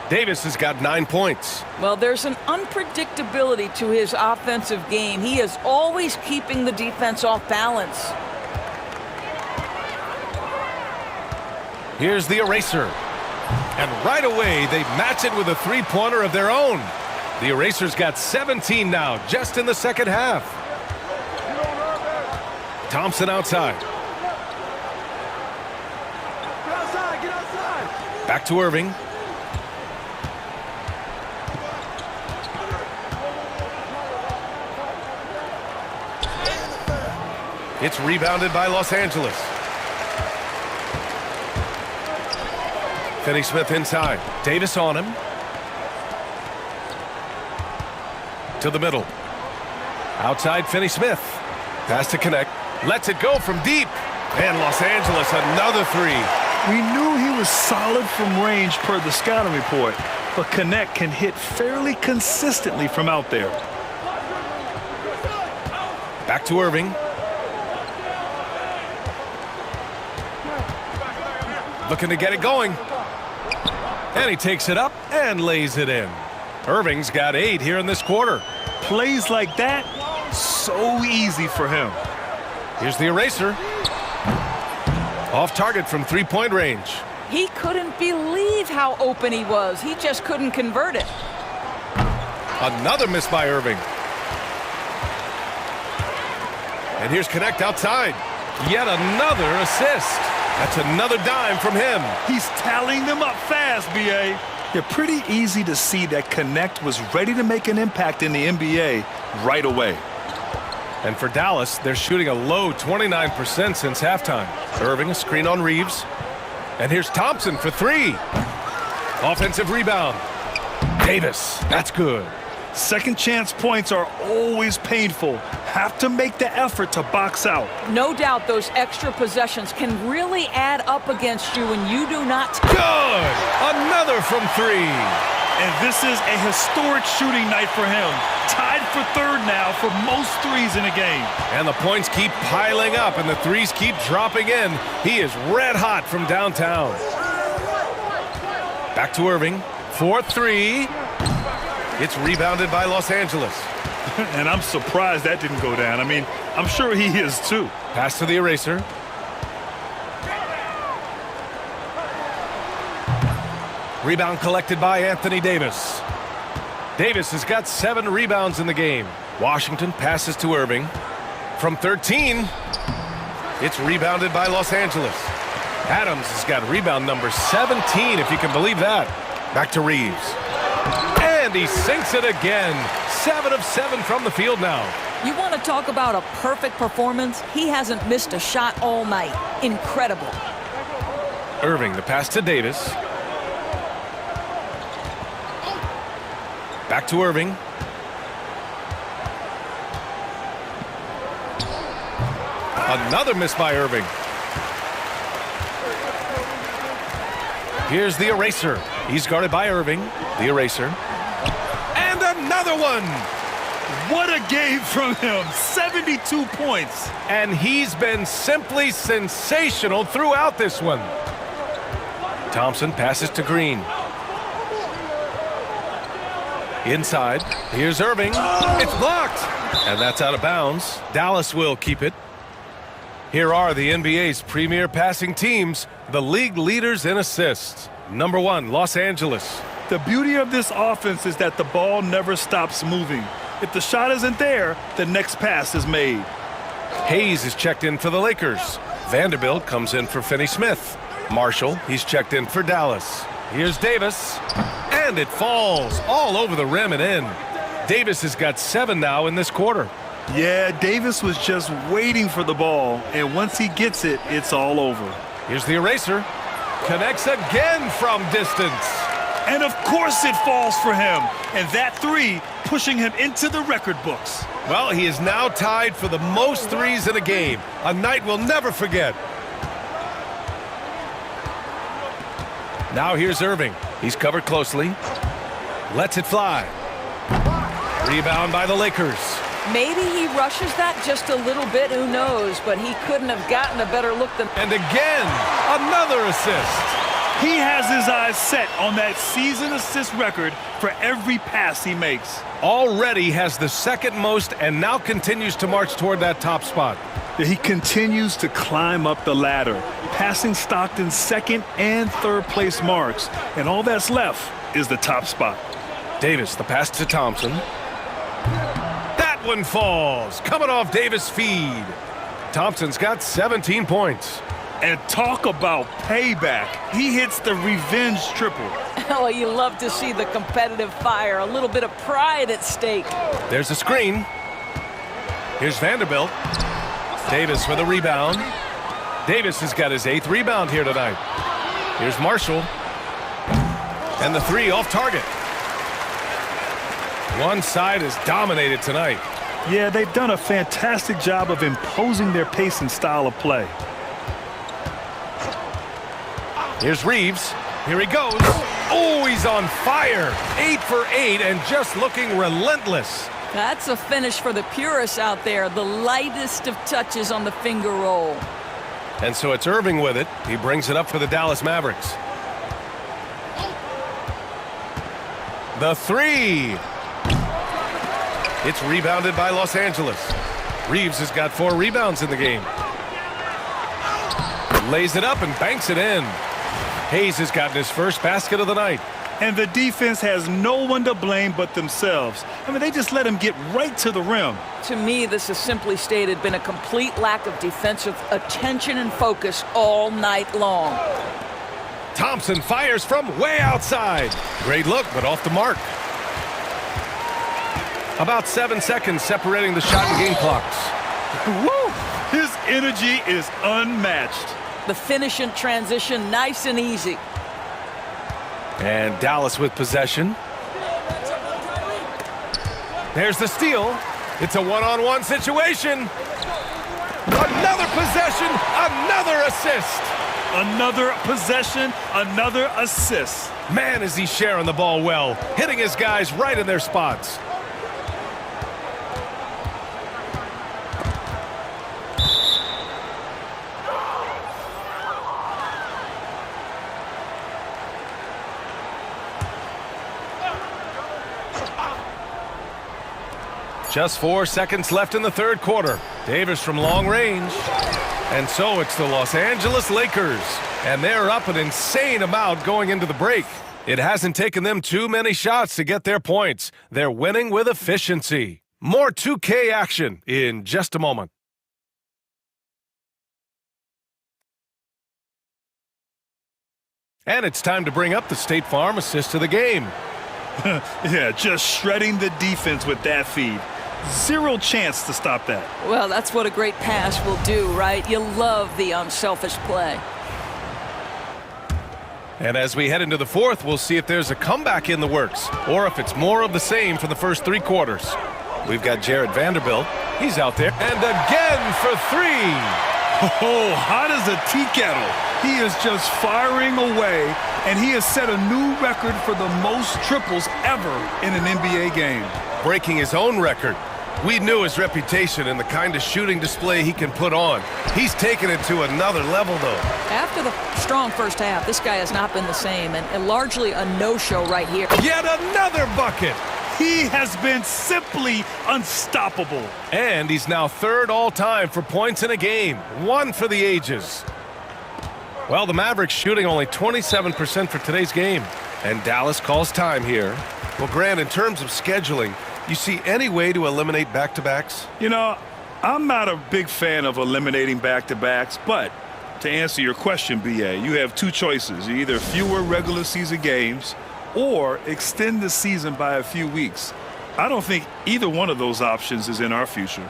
Davis has got 9 points. Well, there's an unpredictability to his offensive game. He is always keeping the defense off balance. Here's the eraser. And right away, they match it with a three-pointer of their own. The Erasers got 17 now, just in the second half. Thompson outside. Back to Irving. It's rebounded by Los Angeles. Finney-Smith inside. Davis on him. To the middle. Outside Finney-Smith. Pass to Connect. Lets it go from deep. And Los Angeles another three. We knew he was solid from range per the scouting report, but Connect can hit fairly consistently from out there. Back to Irving. Looking to get it going. And he takes it up and lays it in. Irving's got 8 here in this quarter. Plays like that, so easy for him. Here's the Eraser. Off target from three-point range. He couldn't believe how open he was. He just couldn't convert it. Another miss by Irving. And here's Connect outside. Yet another assist. That's another dime from him. He's tallying them up fast, B.A. Yeah, pretty easy to see that Connect was ready to make an impact in the NBA right away. And for Dallas, they're shooting a low 29% since halftime. Irving, a screen on Reeves. And here's Thompson for 3. Offensive rebound. Davis, that's good. Second chance points are always painful. Have to make the effort to box out. No doubt those extra possessions can really add up against you when you do not. Good! Another from 3. And this is a historic shooting night for him. Tied for third now for most threes in a game. And the points keep piling up and the threes keep dropping in. He is red hot from downtown. Back to Irving. 4-3. It's rebounded by Los Angeles. And I'm surprised that didn't go down. I mean, I'm sure he is too. Pass to the Eraser. Rebound collected by Anthony Davis. Davis has got 7 rebounds in the game. Washington passes to Irving. From 13, it's rebounded by Los Angeles. Adams has got rebound number 17, if you can believe that. Back to Reeves. And he sinks it again. 7 of 7 from the field now. You want to talk about a perfect performance? He hasn't missed a shot all night. Incredible. Irving, the pass to Davis. Back to Irving. Another miss by Irving. Here's the Eraser. He's guarded by Irving. The Eraser. And another one. What a game from him. 72 points. And he's been simply sensational throughout this one. Thompson passes to Green. Inside. Here's Irving. It's blocked. And that's out of bounds. Dallas will keep it. Here are the NBA's premier passing teams, the league leaders in assists. Number 1, Los Angeles. The beauty of this offense is that the ball never stops moving. If the shot isn't there, the next pass is made. Hayes is checked in for the Lakers. Vanderbilt comes in for Finney-Smith. Marshall, he's checked in for Dallas. Here's Davis. And it falls all over the rim and in. Davis has got 7 now in this quarter. Yeah, Davis was just waiting for the ball, and once he gets it, it's all over. Here's the Eraser. Connects again from distance. And of course it falls for him. And that 3 pushing him into the record books. Well, he is now tied for the most threes in a game. A night we'll never forget. Now here's Irving. He's covered closely. Lets it fly. Rebound by the Lakers. Maybe he rushes that just a little bit, who knows, but he couldn't have gotten a better look than... And again, another assist. He has his eyes set on that season assist record for every pass he makes. Already has the second most and now continues to march toward that top spot. He continues to climb up the ladder, passing Stockton's second and third place marks. And all that's left is the top spot. Davis, the pass to Thompson. That one falls, coming off Davis' feed. Thompson's got 17 points. And talk about payback. He hits the revenge triple. Oh, you love to see the competitive fire, a little bit of pride at stake. There's a screen. Here's Vanderbilt. Davis with a rebound. Davis has got his 8th rebound here tonight. Here's Marshall. And the 3 off target. One side is dominated tonight. Yeah, they've done a fantastic job of imposing their pace and style of play. Here's Reeves. Here he goes. Oh, he's on fire. 8 for 8 and just looking relentless. That's a finish for the purists out there. The lightest of touches on the finger roll. And so it's Irving with it. He brings it up for the Dallas Mavericks. The 3. It's rebounded by Los Angeles. Reeves has got 4 rebounds in the game. Lays it up and banks it in. Hayes has gotten his first basket of the night. And the defense has no one to blame but themselves. I mean, they just let him get right to the rim. To me, this has simply stated been a complete lack of defensive attention and focus all night long. Thompson fires from way outside. Great look, but off the mark. About 7 seconds separating the shot and game clocks. Woo! His energy is unmatched. The finish in transition, nice and easy. And Dallas with possession. There's the steal. It's a one-on-one situation. Another possession, another assist. Another possession, another assist. Man, is he sharing the ball well, hitting his guys right in their spots. Just 4 seconds left in the third quarter. Davis from long range. And so it's the Los Angeles Lakers. And they're up an insane amount going into the break. It hasn't taken them too many shots to get their points. They're winning with efficiency. More 2K action in just a moment. And it's time to bring up the State Farm assist of the game. Yeah, just shredding the defense with that feed. Zero chance to stop that. Well, that's what a great pass will do, right? You love the unselfish play. And as we head into the fourth, we'll see if there's a comeback in the works or if it's more of the same for the first 3 quarters. We've got Jared Vanderbilt. He's out there. And again for 3. Oh, hot as a tea kettle. He is just firing away, and he has set a new record for the most triples ever in an NBA game. Breaking his own record. We knew his reputation and the kind of shooting display he can put on. He's taken it to another level, though. After the strong first half, this guy has not been the same, and largely a no-show right here. Yet another bucket. He has been simply unstoppable. And he's now 3rd all-time for points in a game. 1 for the ages. Well, the Mavericks shooting only 27% for today's game. And Dallas calls time here. Well, Gran, in terms of scheduling, you see any way to eliminate back-to-backs? You know, I'm not a big fan of eliminating back-to-backs, but to answer your question, BA, you have 2 choices. Either fewer regular season games or extend the season by a few weeks. I don't think either one of those options is in our future.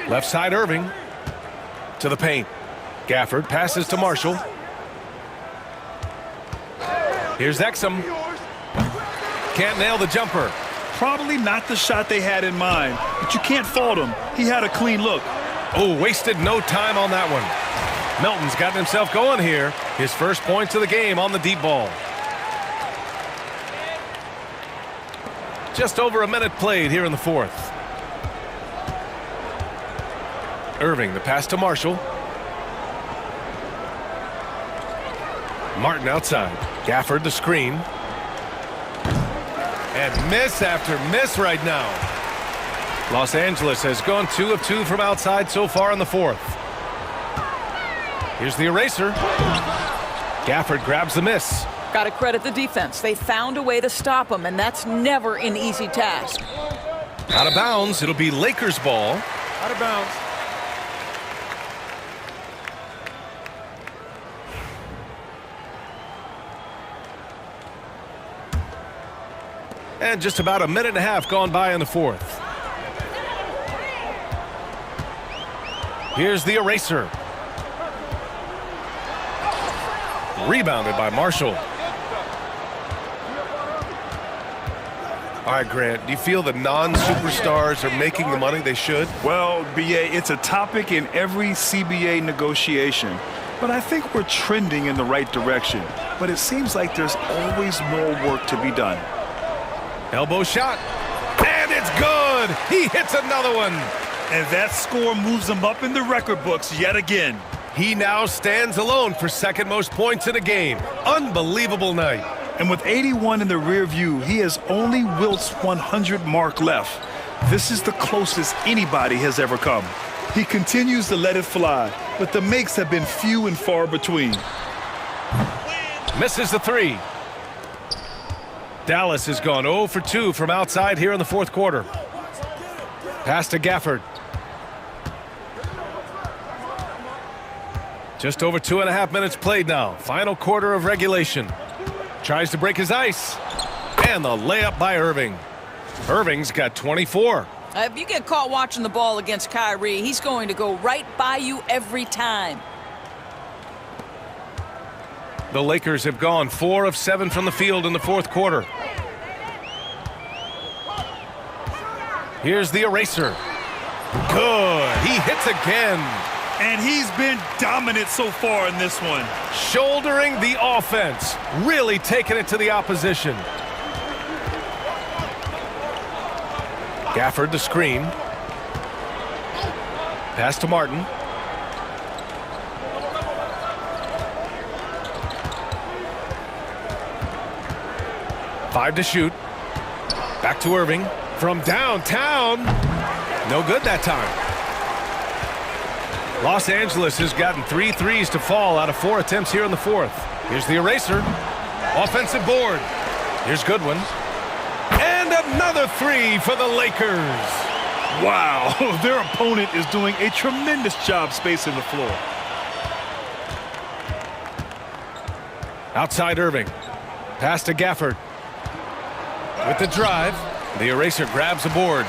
Left side Irving to the paint. Gafford passes to Marshall. Here's Exum. Can't nail the jumper. Probably not the shot they had in mind, but you can't fault him. He had a clean look. Oh, wasted no time on that one. Melton's gotten himself going here. His first points of the game on the deep ball. Just over a minute played here in the fourth. Irving, the pass to Marshall. Martin outside. Gafford, the screen. And miss after miss right now. Los Angeles has gone 2 of 2 from outside so far in the fourth. Here's the eraser. Gafford grabs the miss. Got to credit the defense. They found a way to stop him, and that's never an easy task. Out of bounds. It'll be Lakers ball. Out of bounds. And just about a minute and a half gone by in the fourth. Here's the eraser. Rebounded by Marshall. All right, Grant, do you feel the non-superstars are making the money they should? Well, BA, it's a topic in every CBA negotiation. But I think we're trending in the right direction. But it seems like there's always more work to be done. Elbow shot. And it's good. He hits another one. And that score moves him up in the record books yet again. He now stands alone for second most points in a game. Unbelievable night. And with 81 in the rear view, he has only Wilt's 100 mark left. This is the closest anybody has ever come. He continues to let it fly, but the makes have been few and far between. Misses the three. Dallas has gone 0 for 2 from outside here in the fourth quarter. Pass to Gafford. Just over 2.5 minutes played now. Final quarter of regulation. Tries to break his ice. And the layup by Irving. Irving's got 24. If you get caught watching the ball against Kyrie, he's going to go right by you every time. The Lakers have gone 4 of 7 from the field in the fourth quarter. Here's the eraser. Good. He hits again. And he's been dominant so far in this one. Shouldering the offense. Really taking it to the opposition. Gafford, the screen. Pass to Martin. Five to shoot. Back to Irving. From downtown. No good that time. Los Angeles has gotten 3 threes to fall out of 4 attempts here in the fourth. Here's the eraser. Offensive board. Here's Goodwin. And another 3 for the Lakers. Wow, their opponent is doing a tremendous job spacing the floor. Outside Irving. Pass to Gafford. With the drive, the eraser grabs a board.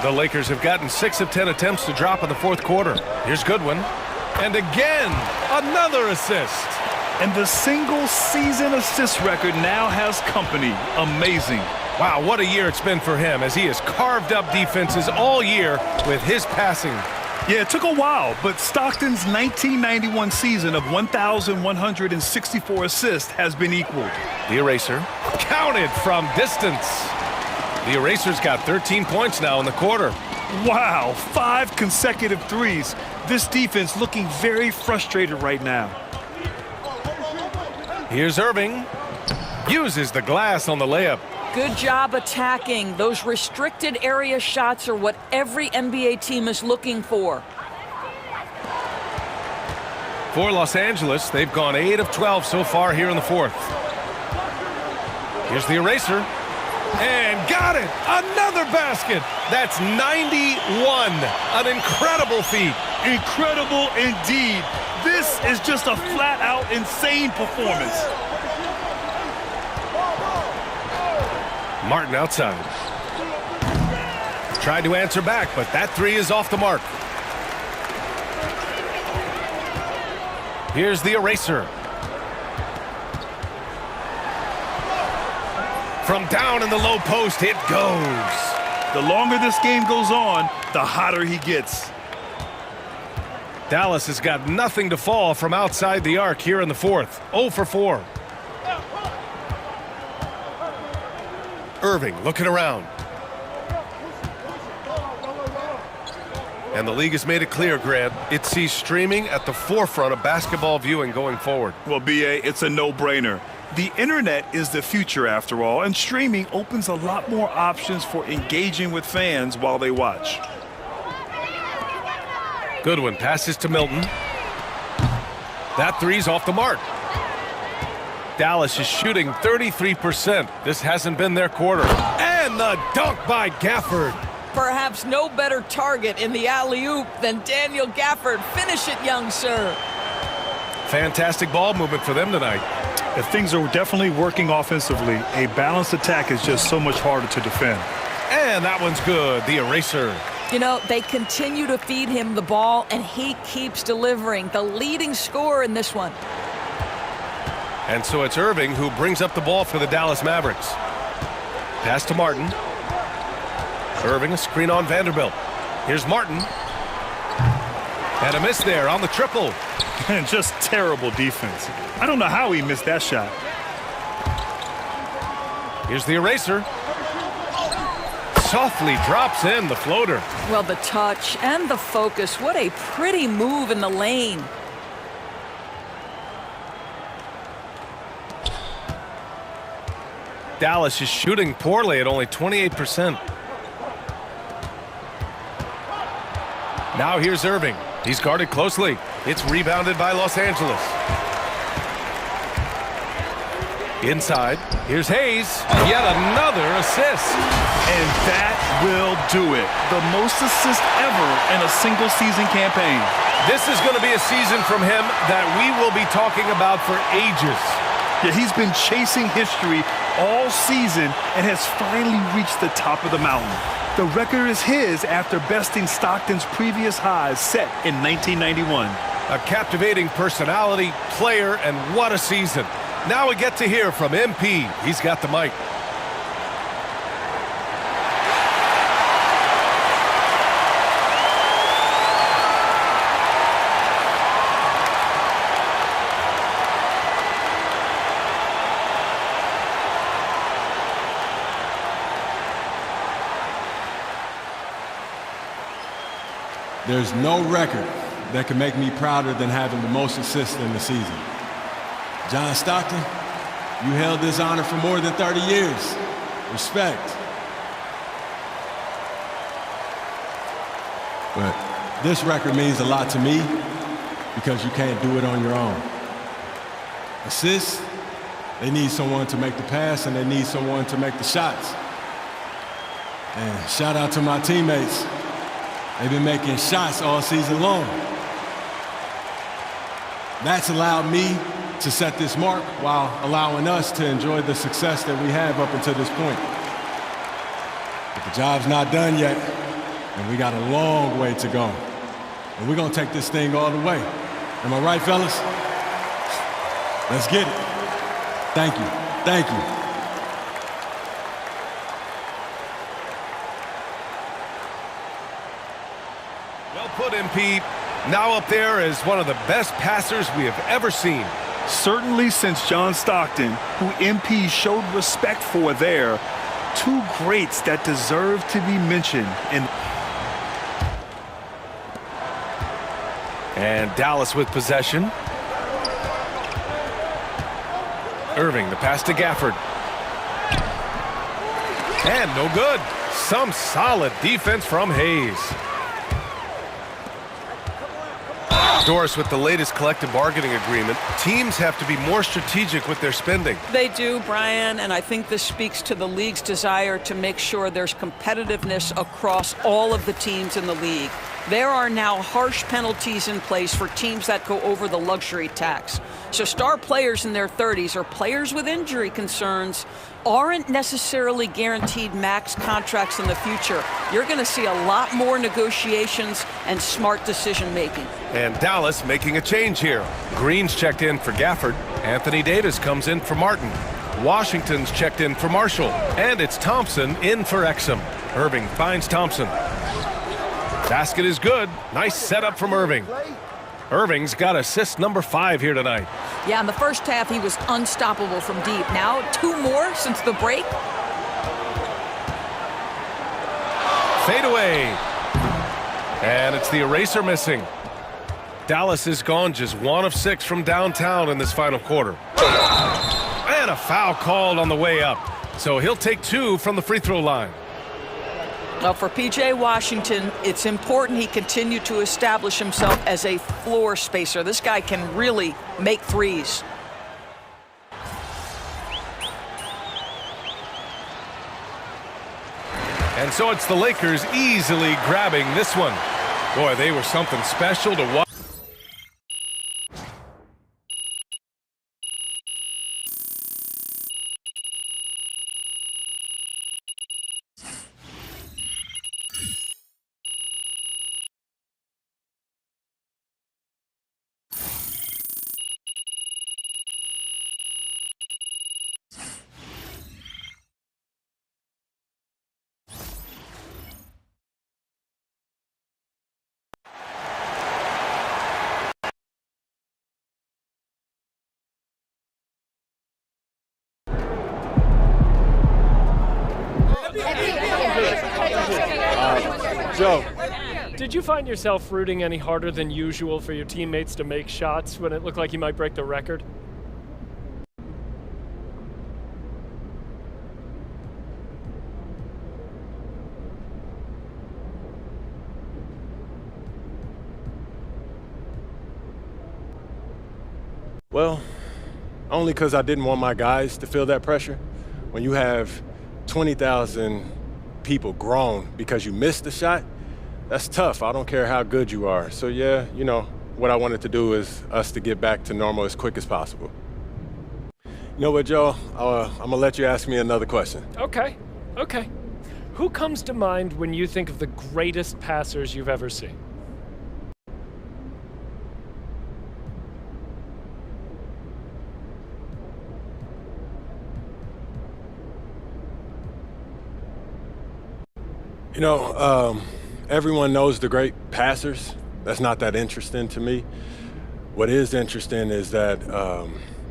The Lakers have gotten 6 of 10 attempts to drop in the fourth quarter. Here's Goodwin. And again, another assist. And the single-season assist record now has company. Amazing. Wow, what a year it's been for him as he has carved up defenses all year with his passing. Yeah, it took a while, but Stockton's 1991 season of 1,164 assists has been equaled. The eraser counted from distance. The eraser's got 13 points now in the quarter. Wow, 5 consecutive threes. This defense looking very frustrated right now. Here's Irving. Uses the glass on the layup. Good job attacking. Those restricted area shots are what every NBA team is looking for. For Los Angeles, they've gone 8 of 12 so far here in the fourth. Here's the eraser. And got it! Another basket! That's 91. An incredible feat. Incredible indeed. This is just a flat-out insane performance. Martin outside. Tried to answer back, but that 3 is off the mark. Here's the eraser. From down in the low post, it goes. The longer this game goes on, the hotter he gets. Dallas has got nothing to fall from outside the arc here in the fourth. 0 for 4. Irving looking around. And the league has made it clear, Grant, it sees streaming at the forefront of basketball viewing going forward. Well, B.A., it's a no-brainer. The internet is the future, after all, and streaming opens a lot more options for engaging with fans while they watch. Goodwin passes to Milton. That three's off the mark. Dallas is shooting 33%. This hasn't been their quarter. And the dunk by Gafford. Perhaps no better target in the alley-oop than Daniel Gafford. Finish it, young sir. Fantastic ball movement for them tonight. If things are definitely working offensively, a balanced attack is just so much harder to defend. And that one's good, the eraser. You know, they continue to feed him the ball, and he keeps delivering. The leading scorer in this one. And so it's Irving who brings up the ball for the Dallas Mavericks. Pass to Martin. Irving, a screen on Vanderbilt. Here's Martin. And a miss there on the triple. And just terrible defense. I don't know how he missed that shot. Here's the eraser. Softly drops in the floater. Well, the touch and the focus. What a pretty move in the lane. Dallas is shooting poorly at only 28%. Now here's Irving. He's guarded closely. It's rebounded by Los Angeles. Inside, here's Hayes. Yet another assist. And that will do it. The most assists ever in a single season campaign. This is going to be a season from him that we will be talking about for ages. Yeah, he's been chasing history all season and has finally reached the top of the mountain. The record is his after besting Stockton's previous highs set in 1991. A captivating personality, player, and what a season. Now we get to hear from MP. He's got the mic. There's no record that can make me prouder than having the most assists in the season. John Stockton, you held this honor for more than 30 years. Respect. But this record means a lot to me because you can't do it on your own. Assists, they need someone to make the pass and they need someone to make the shots. And shout out to my teammates. They've been making shots all season long. That's allowed me to set this mark while allowing us to enjoy the success that we have up until this point. But the job's not done yet, and we got a long way to go. And we're gonna take this thing all the way. Am I right, fellas? Let's get it. Thank you. Thank you. Well put, MP. Now up there as one of the best passers we have ever seen. Certainly since John Stockton, who MP showed respect for there, two greats that deserve to be mentioned. And Dallas with possession. Irving, the pass to Gafford. And no good. Some solid defense from Hayes. Doris, with the latest collective bargaining agreement, teams have to be more strategic with their spending. They do, Brian, and I think this speaks to the league's desire to make sure there's competitiveness across all of the teams in the league. There are now harsh penalties in place for teams that go over the luxury tax. So star players in their 30s or players with injury concerns aren't necessarily guaranteed max contracts in the future. You're going to see a lot more negotiations and smart decision-making. And Dallas making a change here. Green's checked in for Gafford. Anthony Davis comes in for Martin. Washington's checked in for Marshall. And it's Thompson in for Exum. Irving finds Thompson. Basket is good. Nice setup from Irving. Irving's got assist number 5 here tonight. Yeah, in the first half, he was unstoppable from deep. Now, 2 more since the break. Fade away. And it's the eraser missing. Dallas is gone just 1 of 6 from downtown in this final quarter. And a foul called on the way up. So he'll take 2 from the free throw line. Well, for P.J. Washington, it's important he continue to establish himself as a floor spacer. This guy can really make threes. And so it's the Lakers easily grabbing this one. Boy, they were something special to watch. Joe, did you find yourself rooting any harder than usual for your teammates to make shots when it looked like you might break the record? Well, only because I didn't want my guys to feel that pressure. When you have 20,000 people groan because you missed the shot, that's tough. I don't care how good you are. So yeah, you know, what I wanted to do is us to get back to normal as quick as possible. You know what, Joe? I'm gonna let you ask me another question. Okay. Who comes to mind when you think of the greatest passers you've ever seen? You know, everyone knows the great passers. That's not that interesting to me. What is interesting is that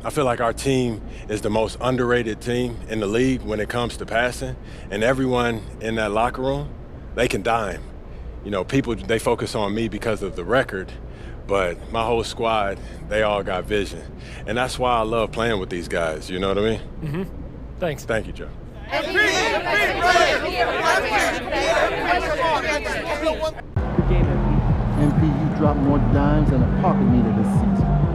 I feel like our team is the most underrated team in the league when it comes to passing. And everyone in that locker room, they can dime. You know, people, they focus on me because of the record, but my whole squad, they all got vision. And that's why I love playing with these guys, you know what I mean? Mm-hmm. Thanks. Thank you, Joe. Good game, MP. MP, you dropped more dimes than a parking meter this season.